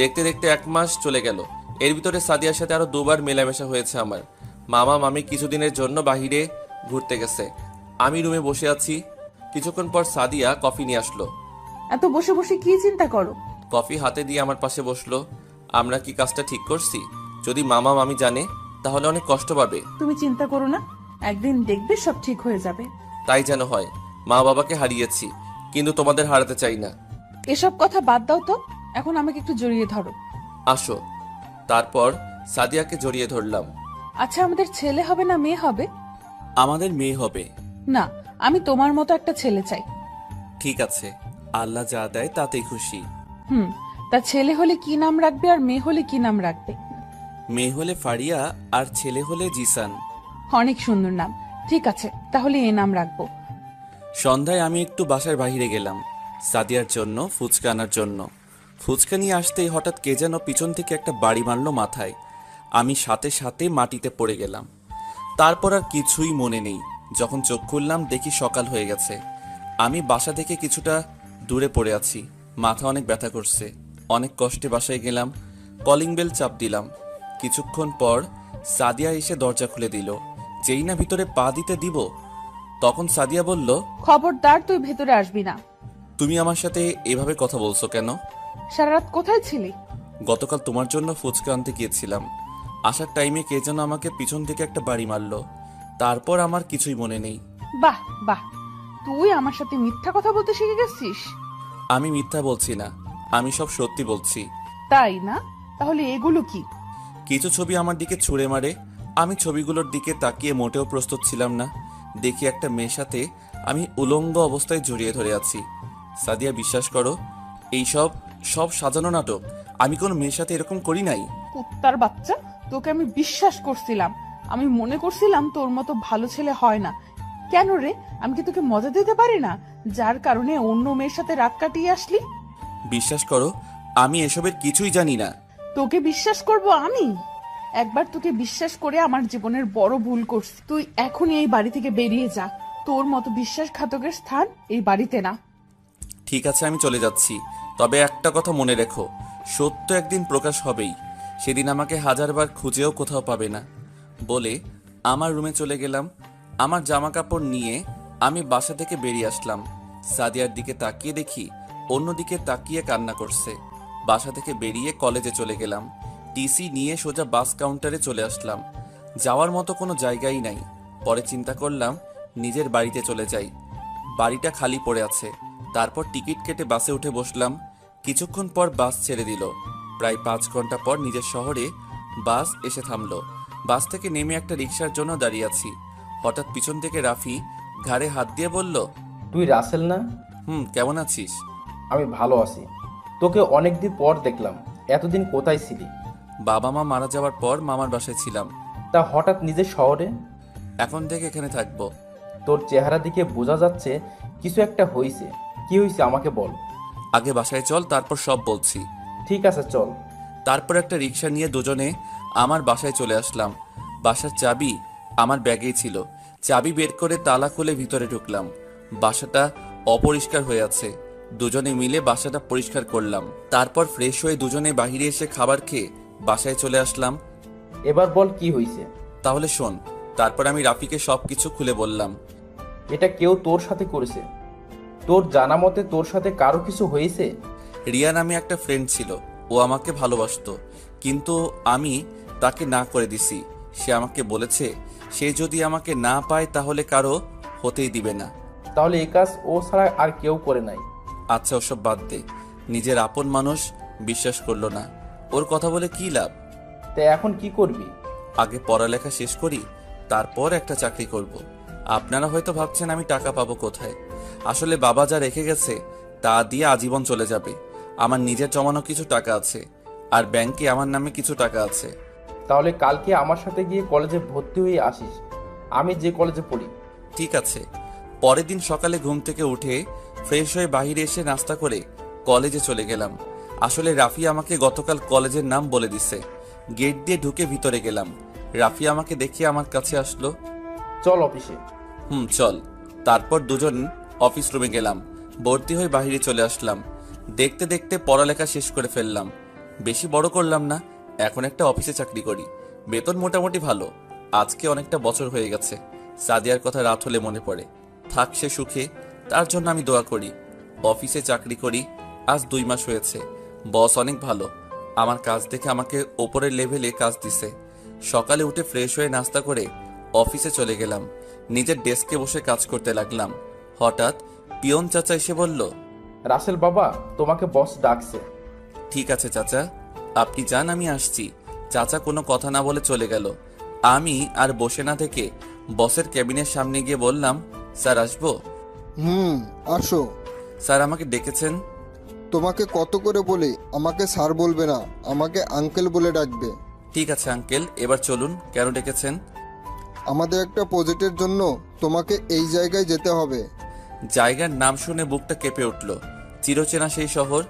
দেখতে দেখতে 1 মাস চলে গেল। এর ভিতরে সাদিয়ার সাথে আরো 2বার মেলামেশা হয়েছে আমার। মামা মামি কিছুদিনের জন্য বাহিরে ঘুরতে গেছে। আমি রুমে বসে আছি। কিছুক্ষণ পর সাদিয়া কফি নিয়ে আসলো। এত বসে বসে কি চিন্তা করো? কফি হাতে দিয়ে আমার পাশে বসলো। আমরা কি কাজটা ঠিক করছি? যদি মামা মামি জানে তাহলে অনেক কষ্ট পাবে। তুমি চিন্তা করো না, একদিন দেখবে সব ঠিক হয়ে যাবে। তাই যেন হয়। মা বাবাকে হারিয়েছি, কিন্তু তোমাদের হারাতে চাই না। এসব কথা বাদ দাও তো, এখন আমাকে একটু জড়িয়ে ধরো। আসো। তারপর সাদিয়াকে জড়িয়ে ধরলাম। আচ্ছা, আমাদের ছেলে হবে না মেয়ে হবে? আমাদের মেয়ে হবে। না, আমি তোমার মতো একটা ছেলে চাই। ঠিক আছে, আল্লাহ যা দেয় তাতেই খুশি। তা ছেলে হলে কি নাম রাখবে আর মেয়ে হলে কি নাম রাখবে? মেয়ে হলে ফারিয়া আর ছেলে হলে জিসান। অনেক সুন্দর নাম। ঠিক আছে, তাহলে এই নাম রাখবো। সন্ধ্যায় আমি একটু বাসার বাইরে গেলাম সাদিয়ার জন্য ফুচকা আনার জন্য। ফুচকা নিয়ে আসতেই হঠাৎ কে যেন পিছন থেকে একটা বাড়ি মারলো মাথায়। আমি সাথে সাথে মাটিতে পড়ে গেলাম। তারপর আর কিছুই মনে নেই। যখন চোখ খুললাম দেখি সকাল হয়ে গেছে। আমি বাসা থেকে কিছুটা দূরে পড়ে আছি। মাথা অনেক ব্যথা করছে। অনেক কষ্টে বাসায় গেলাম। কলিং বেল চাপ দিলাম। কিছুক্ষণ পর সাদিয়া এসে দরজা খুলে দিল। যেই না ভিতরে পা দিতে দিব তখন সাদিয়া বলল, খবরদার তুই ভেতরে আসবি না। তুমি আমার সাথে এভাবে কথা বলছো কেন? সারা রাত কোথায় ছিলি? গতকাল তোমার জন্য ফুচকা আনতে গিয়েছিলাম। আসার টাইমে কে যেন আমাকে পিছন থেকে একটা বাড়ি মারলো। তারপর আমার কিছুই মনে নেই। বাহ বাহ, তুই আমার সাথে মিথ্যা কথা বলতে শিখে গেছিস। আমি মিথ্যা বলছি না, আমি সব সত্যি বলছি। তাই না? তাহলে এগুলো কি? কিছু ছবি আমার দিকে ছুঁড়ে মারে। আমি ছবিগুলোর দিকে তাকিয়ে মোটেও প্রস্তুত ছিলাম না। দেখি একটা মেয়ের সাথে আমি উলঙ্গ অবস্থায় জড়িয়ে ধরে আছি। সাদিয়া, বিশ্বাস করো, এইসব সব সাজানো নাটক। আমি কোনো মেয়ের সাথে এরকম করি নাই। কুত্তার বাচ্চা, তোকে আমি বিশ্বাস করছিলাম। আমি মনে করছিলাম তোর মতো ভালো ছেলে হয় না। কেন রে, আমি কি তোকে মজা দিতে পারি না, যার কারণে অন্য মেয়ের সাথে রাত কাটিয়ে আসলি? বিশ্বাস করো, আমি এসবের কিছুই জানি না। তোকে বিশ্বাস করব আমি? একবার তোকে বিশ্বাস করে আমার জীবনের বড় ভুল করছি। তুই এখনই এই বাড়ি থেকে বেরিয়ে যা। তোর মতো বিশ্বাসঘাতকের স্থান এই বাড়িতে না। ঠিক আছে, আমি চলে যাচ্ছি। তবে একটা কথা মনে রেখো, সত্য একদিন প্রকাশ হবেই। সেদিন আমাকে 1000বার খুঁজেও কোথাও পাবে না। বলে আমার রুমে চলে গেলাম। আমার জামা কাপড় নিয়ে আমি বাসা থেকে বেরিয়ে আসলাম। সাদিয়ার দিকে তাকিয়ে দেখি অন্যদিকে তাকিয়ে কান্না করছে। বাসা থেকে বেরিয়ে কলেজে চলে গেলাম। টিসি নিয়ে সোজা বাস কাউন্টারে চলে আসলাম। যাওয়ার মতো কোনো জায়গাই নাই। পরে চিন্তা করলাম নিজের বাড়িতে চলে যাই। বাড়িটা খালি পড়ে আছে। তারপর টিকিট কেটে বাসে উঠে বসলাম। কিছুক্ষণ পর বাস ছেড়ে দিল। প্রায় 5 ঘন্টা পর নিজের শহরে বাস এসে থামলো। বাস থেকে নেমে একটা রিক্সার জন্য দাঁড়িয়ে আছি। হঠাৎ পিছন থেকে রাফি ঘাড়ে হাত দিয়ে বলল, তুই রাসেল না? কেমন আছিস? আমি ভালো আছি। তোকে অনেকদিন পর দেখলাম। এতদিন কোথায় ছিলি? বাবা মা মারা যাওয়ার পর মামার বাসায় ছিলাম। তা হঠাৎ নিজের শহরে? এখন থেকে এখানে থাকবো। তোর চেহারা দিকে বোঝা যাচ্ছে কিছু একটা হয়েছে। কি হয়েছে আমাকে বল। আগে বাসায় চল, তারপর সব বলছি। ঠিক আছে, চল। তারপর একটা রিক্সা নিয়ে দুজনে আমার বাসায় চলে আসলাম। বাসার চাবি আমার ব্যাগেই ছিল। চাবি বের করে তালা খুলে ভিতরে ঢুকলাম। বাসাটা অপরিষ্কার হয়ে আছে। দুজনে মিলে বাসাটা পরিষ্কার করলাম। তারপর ফ্রেশ হয়ে দুজনে বাহিরে এসে খাবার খেয়ে বাসায় চলে আসলাম। এবার বল কি হয়েছে। তাহলে শোন। তারপর আমি রাফিকে সবকিছু খুলে বললাম। এটা কেউ তোর সাথে করেছে? তোর জানা মতে তোর সাথে কারো কিছু হয়েছে? রিয়া নামে একটা ফ্রেন্ড ছিল। ও আমাকে ভালোবাসতো, কিন্তু আমি তাকে না করে দিছি। সে আমাকে বলেছে সে যদি আমাকে না পায় তাহলে কারো হতেই দিবে না। তাহলে এই কাজ ও ছাড়া আর কেউ করে নাই? আচ্ছা ওসব বাদ দে, নিজের আপন মানুষ বিশ্বাস করলো না, ওর কথা বলে কি লাভ? তা এখন কি করবি? আগে পড়ালেখা শেষ করি, তারপর একটা চাকরি করব। আপনারা হয়তো ভাবছেন আমি টাকা পাবো কোথায়। আসলে বাবা যা রেখে গেছে তা দিয়ে আজীবন চলে যাবে। আমার নিজের জমানো কিছু টাকা আছে, আর ব্যাংকে আমার নামে কিছু টাকা আছে। তাহলে কালকে আমার সাথে গিয়ে কলেজে ভর্তি হয়ে আসিস, আমি যে কলেজে পড়ি। ঠিক আছে। পরের দিন সকালে ঘুম থেকে উঠে ফ্রেশ হয়ে বাইরে এসে নাস্তা করে কলেজে চলে গেলাম। আসলে রাফি আমাকে গতকাল কলেজের নাম বলে দিছে। গেট দিয়ে ঢুকে ভিতরে গেলাম। রাফি আমাকে দেখে আমার কাছে আসলো। চল অফিসে। চল। তারপর দুজন অফিস রুমে গেলাম। ভর্তি হয়ে বাইরে চলে আসলাম। দেখতে দেখতে পড়ালেখা শেষ করে ফেললাম। বেশি বড় করলাম না, এখন একটা অফিসে চাকরি করি। বেতন মোটামুটি ভালো। আজকে অনেকটা বছর হয়ে গেছে। সাদিয়ার কথা রাত হলে মনে পড়ে। থাক সে সুখে, তার জন্য আমি দোয়া করি। অফিসে চাকরি করি আজ 2 মাস হয়েছে। বস অনেক ভালো, আমার কাজ দেখে আমাকে ওপরের লেভেলে কাজ দিছে। সকালে উঠে ফ্রেশ হয়ে নাস্তা করে অফিসে চলে গেলাম। নিজের ডেস্কে বসে কাজ করতে লাগলাম। হঠাৎ পিয়ন চাচা এসে বলল, রাসেল বাবা, তোমাকে বস ডাকছে। ঠিক আছে চাচা, আপনি যান, আমি আসছি। চাচা কোনো কথা না বলে চলে গেল। আমি আর বসে না থেকে বসের কেবিনের সামনে গিয়ে বললাম, স্যার আসবো? আসো। স্যার আমাকে ডেকেছেন? তোমাকে কত করে বলি আমাকে স্যার বলবে না, আমাকে আঙ্কেল বলে ডাকবে। ঠিক আছে আঙ্কেল, এবার চলুন। কেন ডেকেছেন? আমাদের একটা প্রজেক্টের জন্য তোমাকে এই জায়গায় যেতে হবে। জায়গার নাম শুনে বুকটা কেঁপে উঠল। চিরচেনা সেই শহর।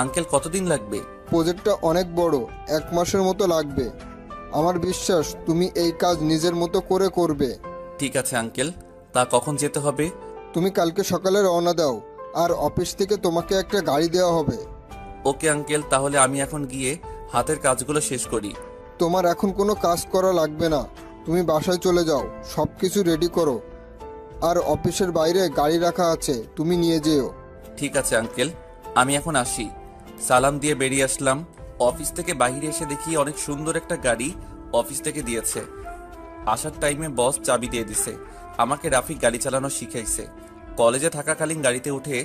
আঙ্কেল কতদিন লাগবে? প্রজেক্টটা অনেক বড়, 1 মাসের মতো লাগবে। আমার বিশ্বাস তুমি এই কাজ নিজের মতো করে করবে। ঠিক আছে আঙ্কেল, তা কখন যেতে হবে? তুমি কালকে সকালে রওনা দাও, আর অফিস থেকে তোমাকে একটা গাড়ি দেওয়া হবে। ওকে আঙ্কেল, তাহলে আমি এখন গিয়ে হাতের কাজগুলো শেষ করি। তোমার এখন কোনো কাজ করা লাগবে না, তুমি বাসায় চলে যাও, সব কিছু রেডি করো। আর অফিসের বাইরে গাড়ি রাখা আছে, তুমি নিয়ে যেও। ঠিক আছে আঙ্কেল, আমি এখন আসি। সালাম দিয়ে বেরিয়ে আসলাম। অফিস থেকে বাইরে এসে দেখি অনেক সুন্দর একটা গাড়ি অফিস থেকে দিয়েছে। আসার টাইমে বস চাবি দিয়ে দিছে। আমাকে রাফি গাড়ি চালানো শিখাইছে। কলেজে থাকাকালীন গাড়িতে উঠে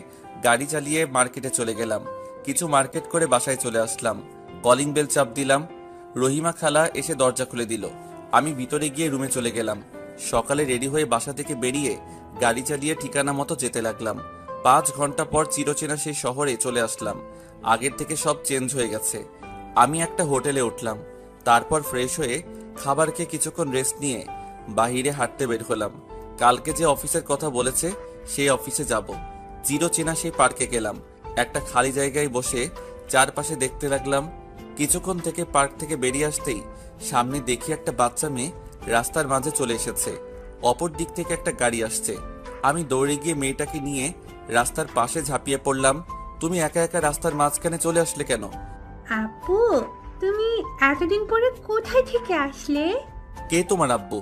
গাড়ি চালিয়ে মার্কেটে চলে গেলাম। কিছু মার্কেট করে বাসায় চলে আসলাম। কলিং বেল চাপ দিলাম। রহিমা খালা এসে দরজা খুলে দিল। আমি ভিতরে গিয়ে রুমে চলে গেলাম। সকালে রেডি হয়ে বাসা থেকে বেরিয়ে গাড়ি চালিয়ে ঠিকানা মতো যেতে লাগলাম। 5 ঘন্টা পর চিরচেনা সেই শহরে চলে আসলাম। আগের থেকে সব চেঞ্জ হয়ে গেছে। আমি একটা হোটেলে উঠলাম। তারপর ফ্রেশ হয়ে খাবার খেয়ে কিছুক্ষণ রেস্ট নিয়ে বাহিরে হাঁটতে বের হলাম। কালকে যে অফিসের কথা বলেছে সেই অফিসে যাব। চিরচেনা সেই পার্কে গেলাম। একটা খালি জায়গায় বসে চারপাশে দেখতে লাগলাম। কিছুক্ষণ থেকে পার্ক থেকে বেরিয়ে আসতেই সামনে দেখি একটা বাচ্চা মেয়ে রাস্তার মাঝে চলে এসেছে। অপর দিক থেকে একটা গাড়ি আসছে। আমি দৌড়ে গিয়ে মেয়েটাকে নিয়ে রাস্তার পাশে ঝাঁপিয়ে পড়লাম। তুমি একা একা রাস্তার মাঝখানে চলে আসলে কেন? আপু, তুমি এতদিন পরে কোথায় থেকে আসলে? কে তোমার আব্বু?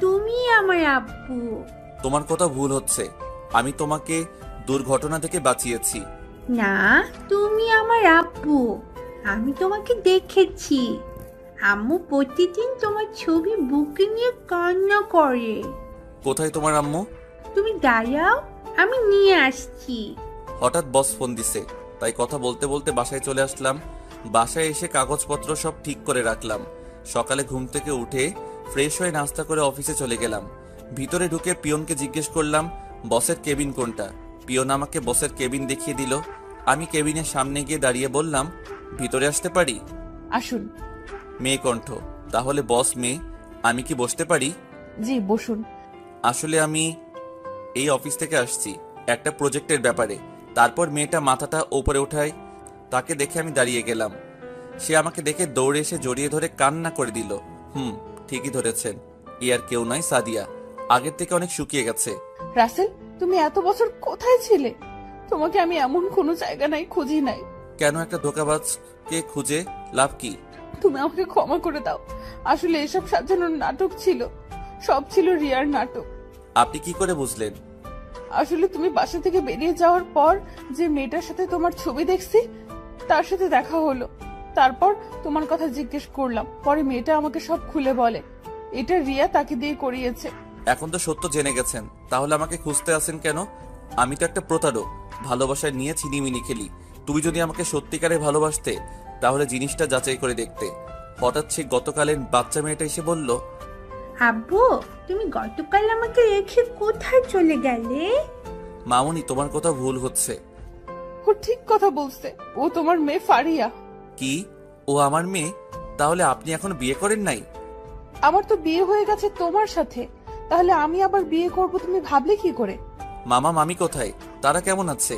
তুমি আমার আব্বু। তোমার কথা ভুল হচ্ছে। আমি তোমাকে দুর্ঘটনা থেকে বাঁচিয়েছি। না, তুমি আমার আব্বু। আমি তোমাকে দেখেছি। আম্মু প্রতিদিন তোমার ছবি বুকে নিয়ে কান্না করে। কোথায় তোমার আম্মু? তুমি দাঁড়াও, আমি নিয়ে আসছি। হঠাৎ বস ফোন দিছে, তাই কথা বলতে বলতে বাসায় চলে আসলাম। বাসায় এসে কাগজপত্র সব ঠিক করে রাখলাম। সকালে ঘুম থেকে উঠে ফ্রেশ হয়ে নাস্তা করে অফিসে চলে গেলাম। ভিতরে ঢুকে পিয়নকে জিজ্ঞেস করলাম বসের কেবিন কোনটা। পিয়ন আমাকে বসের কেবিন দেখিয়ে দিল। আমি কেবিনের সামনে গিয়ে দাঁড়িয়ে বললাম, ভিতরে আসতে পারি? আসুন। মেয়ে কণ্ঠ, তাহলে বস মেয়ে, আমি কি বসতে পারি? জি বসুন। আসলে আমি এই অফিস থেকে আসছি একটা প্রজেক্টের ব্যাপারে। তারপর মেয়েটা মাথাটা উপরে উঠায়। তাকে দেখে আমি দাঁড়িয়ে গেলাম। সে আমাকে দেখে দৌড়ে এসে জড়িয়ে ধরে কান্না করে দিল। ঠিকই ধরেছেন, ই আর কেউ নয়, সাদিয়া। আগের থেকে অনেক শুকিয়ে গেছে। রাসেল, তুমি এত বছর কোথায় ছিলে? তোমাকে আমি এমন কোনো জায়গা নাই খুঁজি নাই। কেন একটা ধোঁকাবাজকে খুঁজে লাভ কি? তুমি আমাকে ক্ষমা করে দাও। আসলে এসব সাজানোর নাটক ছিল, সব ছিল রিয়ার নাটক। আপনি কি করে বুঝলেন? আসলে তুমি বাসা থেকে বেরিয়ে যাওয়ার পর যে মেয়েটার সাথে তোমার ছবি দেখছি তার সাথে দেখা হলো। তারপর তোমার কথা জিজ্ঞেস করলাম, পরে মেয়েটা আমাকে সব খুলে বলে। এটা রিয়া তাকে দিয়ে করিয়েছে। এখন তো সত্য জেনে গেছেন, তাহলে আমাকে খুঁজতে আসেন কেন? আমি তো একটা প্রতারক, ভালোবাসায় নিয়ে ছিনিমিনি খেলি। তুমি যদি আমাকে সত্যিকারে ভালোবাসতে তাহলে জিনিসটা যাচাই করে দেখতে। হঠাৎ সে গতকালের বাচ্চা মেয়েটা এসে বলল, আব্বু, তুমি গতকাল আমাকে রেখে কোথায় চলে গেলে? মামুনি তোমার কথা ভুল হচ্ছে। ও ঠিক কথা বলছে, ও তোমার মেয়ে ফারিয়া। কি? ও আমার মেয়ে? তাহলে আপনি এখন বিয়ে করেন নাই? আমার তো বিয়ে হয়ে গেছে তোমার সাথে, তাহলে আমি আবার বিয়ে করব তুমি ভাবলে কি করে? মামা মামি কোথায়? তারা কেমন আছে?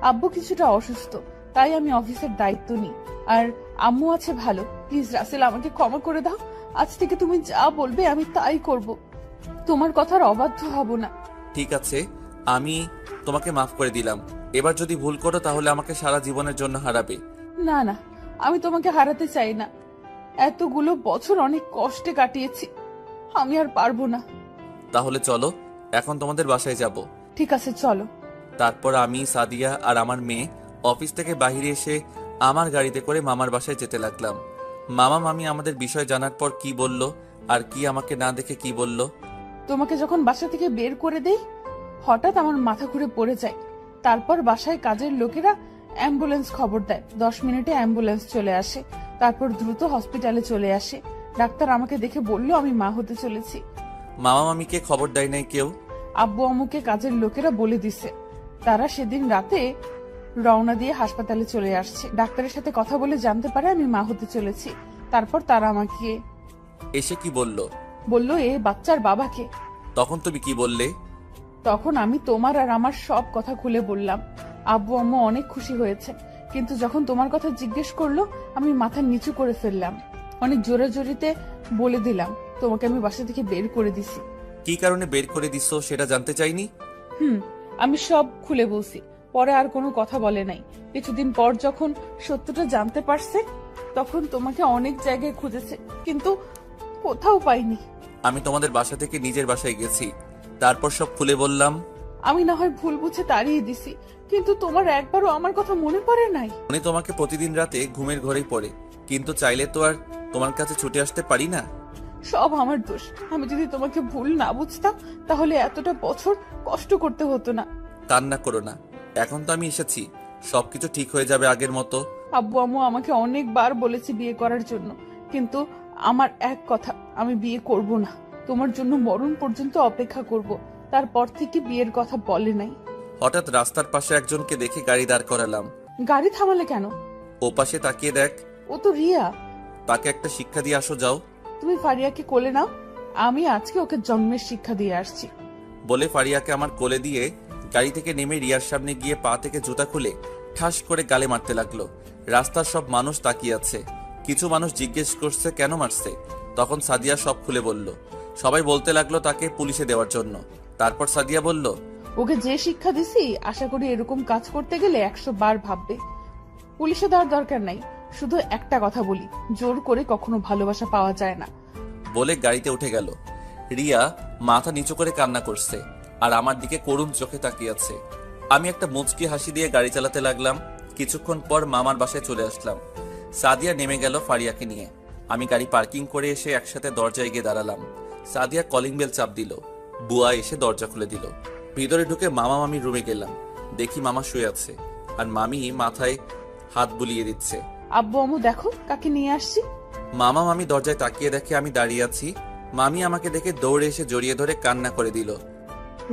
আব্বু কিছুটা অসুস্থ, তাই আমি অফিসের দায়িত্ব নিই। আর আম্মু আছে ভালো। প্লিজ রাসেল, আমাকে ক্ষমা করে দাও। আজ থেকে তুমি যা বলবে আমি তাই করব, তোমার কথার অবাধ্য হব না। ঠিক আছে, আমি তোমাকে মাফ করে দিলাম। এবার যদি ভুল করো তাহলে আমাকে সারা জীবনের জন্য হারাবে। না না, আমি তোমাকে হারাতে চাই না। এতগুলো বছর অনেক কষ্টে কাটিয়েছি, আমি আর পারবো না। তাহলে চলো, এখন তোমাদের বাসায় যাব। ঠিক আছে চলো। তারপর আমি, সাদিয়া আর আমার মেয়ে অফিস থেকে বাইরে এসে আমার গাড়িতে করে মামার বাসায় যেতে লাগলাম। মামা মামি আমাদের বিষয় জানার পর কি বলল আর কি আমাকে না দেখে কি বলল। তোমাকে যখন বাসা থেকে বের করে দেই, হঠাৎ আমার মাথা ঘুরে পড়ে যায়। তারপর বাসায় কাজের লোকেরা অ্যাম্বুলেন্স খবর দেয়। 10 মিনিটে অ্যাম্বুলেন্স চলে আসে। তারপর দ্রুত হসপিটালে চলে আসে। ডাক্তার আমাকে দেখে বলল আমি মা হতে চলেছি। মামা মামিকে খবর দেয় নাই কেউ? আব্বু আম্মুকে কাজের লোকেরা বলে দিছে। তারা সেদিন রাতে রওনা দিয়ে হাসপাতালে চলে আসছে। ডাক্তারের সাথে কথা বলে জানতে পারে আমি মা হতে চলেছি। তারপর তারা আমাকে এসে কি বলল? বলল এ বাচ্চার বাবাকে। তখন তুমি কি বললে? তখন আমি তোমার আর আমার সব কথা খুলে বললাম। আব্বু আম্মু অনেক খুশি হয়েছে, কিন্তু যখন তোমার কথা জিজ্ঞেস করলো আমি মাথা নিচু করে ফেললাম। অনেক জোরাজোরিতে বলে দিলাম তোমাকে আমি বাসা থেকে বের করে দিছি। কি কারণে বের করে দিছো সেটা জানতে চাইনি? আমি সব খুলে বলছি। পরে আর কোনো কথা বলে নাই। কিছুদিন পর যখন সত্যটা জানতে পারছে, তখন তোমাকে অনেক জায়গায় খুঁজেছে, কিন্তু কোথাও পাইনি। আমি তোমাদের বাসা থেকে নিজের বাসায় গেছি, তারপর সব খুলে বললাম। আমি না হয় ভুল বুঝে তাড়িয়ে দিছি, কিন্তু তোমার একবারও আমার কথা মনে পড়ে নাই। উনি তোমাকে প্রতিদিন রাতে ঘুমের ঘরেই পড়ে, কিন্তু চাইলে তো আর তোমার কাছে ছুটে আসতে পারি না। সব আমার দোষ। আমি যদি তোমাকে ভুল না বুঝতাম তাহলে এতটা বছর কষ্ট করতে হতো না। কান্না করো না, এখন তো আমি এসেছি, সবকিছু ঠিক হয়ে যাবে আগের মতো। আব্বু আম্মু আমাকে অনেকবার বলেছে বিয়ে করার জন্য, কিন্তু আমার এক কথা, আমি বিয়ে করব না। তোমার জন্য মরণ পর্যন্ত অপেক্ষা করব। তারপর থেকে বিয়ের কথা বলে নাই। হঠাৎ রাস্তার পাশে একজনকে দেখে গাড়ি দাঁড় করালাম। গাড়ি থামালে কেন? ও পাশে তাকিয়ে দেখ। ও তো রিয়া। তাকে একটা শিক্ষা দিয়ে আসো, যাও। তুমি ফারিয়াকে কোলে নাও, আমি আজকে ওকে জন্মের শিক্ষা দিয়ে আসছি। বলে ফারিয়াকে আমার কোলে দিয়ে গাড়ি থেকে নেমে রিয়ার সামনে গিয়ে পা থেকে জুতা খুলে ঠাস করে গালে মারতে লাগলো। রাস্তার সব মানুষ তাকিয়ে আছে। কিছু মানুষ জিজ্ঞেস করছে কেন মারছে। তখন সাদিয়া সব খুলে বলল। সবাই বলতে লাগলো তাকে পুলিশে দেওয়ার জন্য। তারপর সাদিয়া বলল, ওকে যে শিক্ষা দিছি আশা করি এরকম কাজ করতে গেলে 100 বার ভাববে। পুলিশে দেওয়ার দরকার নাই। শুধু একটা কথা বলি, জোর করে কখনো ভালোবাসা পাওয়া যায় না। বলে গাড়িতে উঠে গেল। রিয়া মাথা নিচু করে কান্না করছে আর আমার দিকে করুণ চোখে তাকিয়ে আছে। আমি একটা মুচকি হাসি দিয়ে গাড়ি চালাতে লাগলাম। কিছুক্ষণ পর মামার বাসায় চলে আসলাম। সাদিয়া নেমে গেল ফারিয়াকে নিয়ে। আমি গাড়ি পার্কিং করে এসে একসাথে দরজায় গিয়ে দাঁড়ালাম। সাদিয়া কলিং বেল চাপ দিল। বুয়া এসে দরজা খুলে দিল। ভিতরে ঢুকে মামা মামির রুমে গেলাম। দেখি মামা শুয়ে আছে আর মামি মাথায় হাত বুলিয়ে দিচ্ছে। আব্বু আম্মু দেখো কাকে নিয়ে আসছি। মামা মামি দরজায় তাকিয়ে দেখে আমি দাঁড়িয়ে আছি। মামি আমাকে দেখে দৌড়ে এসে জড়িয়ে ধরে কান্না করে দিল।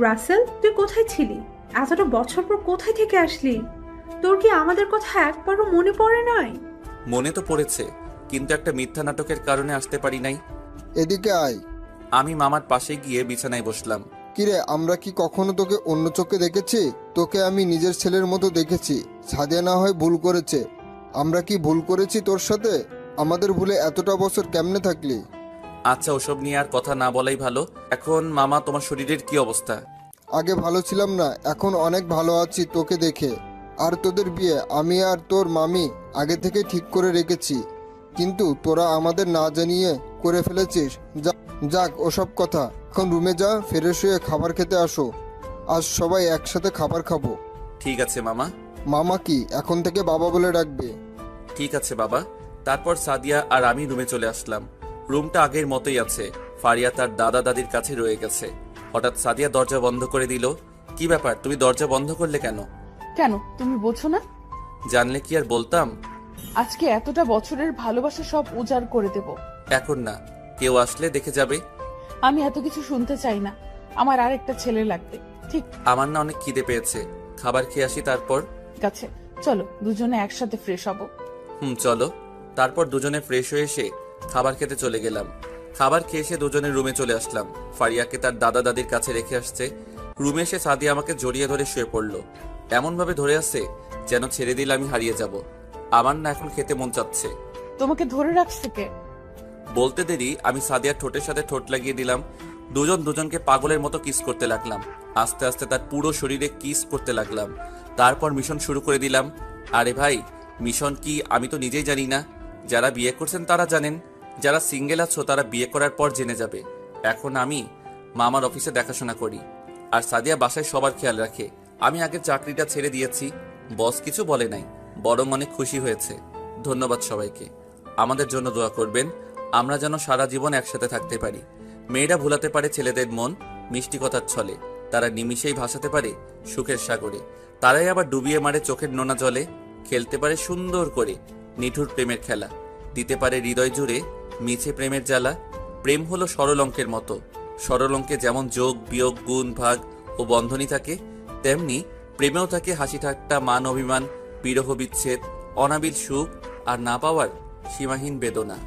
রাসেল, তুই কোথায় ছিলি? এতটা বছর পর কোথায় থেকে আসলি? তোর কি আমাদের কথা একবারও মনে পড়ে নাই? মনে তো পড়েছে, কিন্তু একটা মিথ্যা নাটকের কারণে আসতে পারি নাই। এদিকে আয়। আমি মামার পাশে গিয়ে বিছানায় বসলাম। কিরে, আমরা কি কখনো তোকে অন্য চোখে দেখেছি? তোকে আমি নিজের ছেলের মতো দেখেছি। সাদিয়া না হয় ভুল করেছে, আমরা কি ভুল করেছি তোর সাথে? আমাদের ভুলে এতটা বছর কেমনে থাকলি? আচ্ছা, ওসব নিয়ে আর কথা না বলাই ভালো। এখন মামা, তোমার শরীরের কি অবস্থা? আগে ভালো ছিলাম না, এখন অনেক ভালো আছি তোকে দেখে। আর তোদের বিয়ে আমি আর তোর মামি আগে থেকে ঠিক করে রেখেছি, কিন্তু তোরা আমাদের না জানিয়ে করে ফেলেছিস। যাক ওসব কথা, এখন রুমে যা, ফ্রেশ হয়ে খাবার খেতে আসো। আজ সবাই একসাথে খাবার খাবো। ঠিক আছে মামা। মামা কি এখন থেকে বাবা বলে ডাকবে? ঠিক আছে বাবা। তারপর সাদিয়া আর আমি রুমে চলে আসলাম। রুমটা আগের মতোই আছে, ফারিয়া তার দাদা দাদির কাছে রয়ে গেছে। হঠাৎ সাদিয়া দরজা বন্ধ করে দিল। কি ব্যাপার, তুমি দরজা বন্ধ করলে কেন? কেন তুমি বোঝো না? জানলে কি আর বলতাম। আজকে এতটা বছরের ভালোবাসা সব উজাড় করে দেব। এখন না, কেউ আসলে দেখে যাবে। আমি এত কিছু শুনতে চাই না। আমার আর একটা ছেলে লাগবে। ঠিক আমার না অনেক খিদে পেয়েছে, খাবার খেয়ে আসি তারপর। আছে, চলো দুজনে একসাথে ফ্রেশ হব। চলো। তারপর দুজনে ফ্রেশ হয়ে এসে খাবার খেতে চলে গেলাম। খাবার খেয়ে এসে দুজনে রুমে চলে আসলাম। ফারিয়াকে তার দাদা দাদির কাছে রেখে আসছে। রুমে এসে সাদিয়া আমাকে জড়িয়ে ধরে শুয়ে পড়লো। এমন ভাবে ধরে আছে যেন ছেড়ে দিলে আমি হারিয়ে যাব। আমার না এখন খেতে মন চাচ্ছে। তোমাকে ধরে রাখছে কে? বলতে দেরি আমি সাদিয়ার ঠোঁটের সাথে ঠোঁট লাগিয়ে দিলাম। দুজন দুজনকে পাগলের মতো কিস করতে লাগলাম। আস্তে আস্তে তার পুরো শরীরে কিস করতে লাগলাম। তারপর মিশন শুরু করে দিলাম। আরে ভাই, মিশন কি আমি তো নিজেই জানি না। যারা বিয়ে করছেন তারা জানেন, যারা সিঙ্গেল আছো তারা বিয়ে করার পর জেনে যাবে। এখন আমি মামার অফিসে দেখাশোনা করি, আর সাদিয়া বাসায় সবার খেয়াল রাখে। আমি আগে চাকরিটা ছেড়ে দিয়েছি, বস কিছু বলে নাই, বরং অনেক খুশি হয়েছে। ধন্যবাদ সবাইকে। আমাদের জন্য দোয়া করবেন, আমরা যেন সারা জীবন একসাথে থাকতে পারি। মেয়েরা ভুলাতে পারে ছেলেদের মন মিষ্টি কথার ছলে, তারা নিমিষেই ভাসাতে পারে সুখের সাগরে, তারাই আবার ডুবিয়ে মারে চোখের নোনা জলে। খেলতে পারে সুন্দর করে নিঠুর প্রেমের খেলা, দিতে পারে হৃদয় জুড়ে মিছে প্রেমের জ্বালা। প্রেম হলো সরল অঙ্কের মতো, সরল অঙ্কে যেমন যোগ বিয়োগ গুণ ভাগ ও বন্ধনী থাকে, তেমনি প্রেমেও থাকে হাসি ঠাট্টা মান অভিমান বিরহ বিচ্ছেদ অনাবিল সুখ আর না পাওয়ার সীমাহীন বেদনা।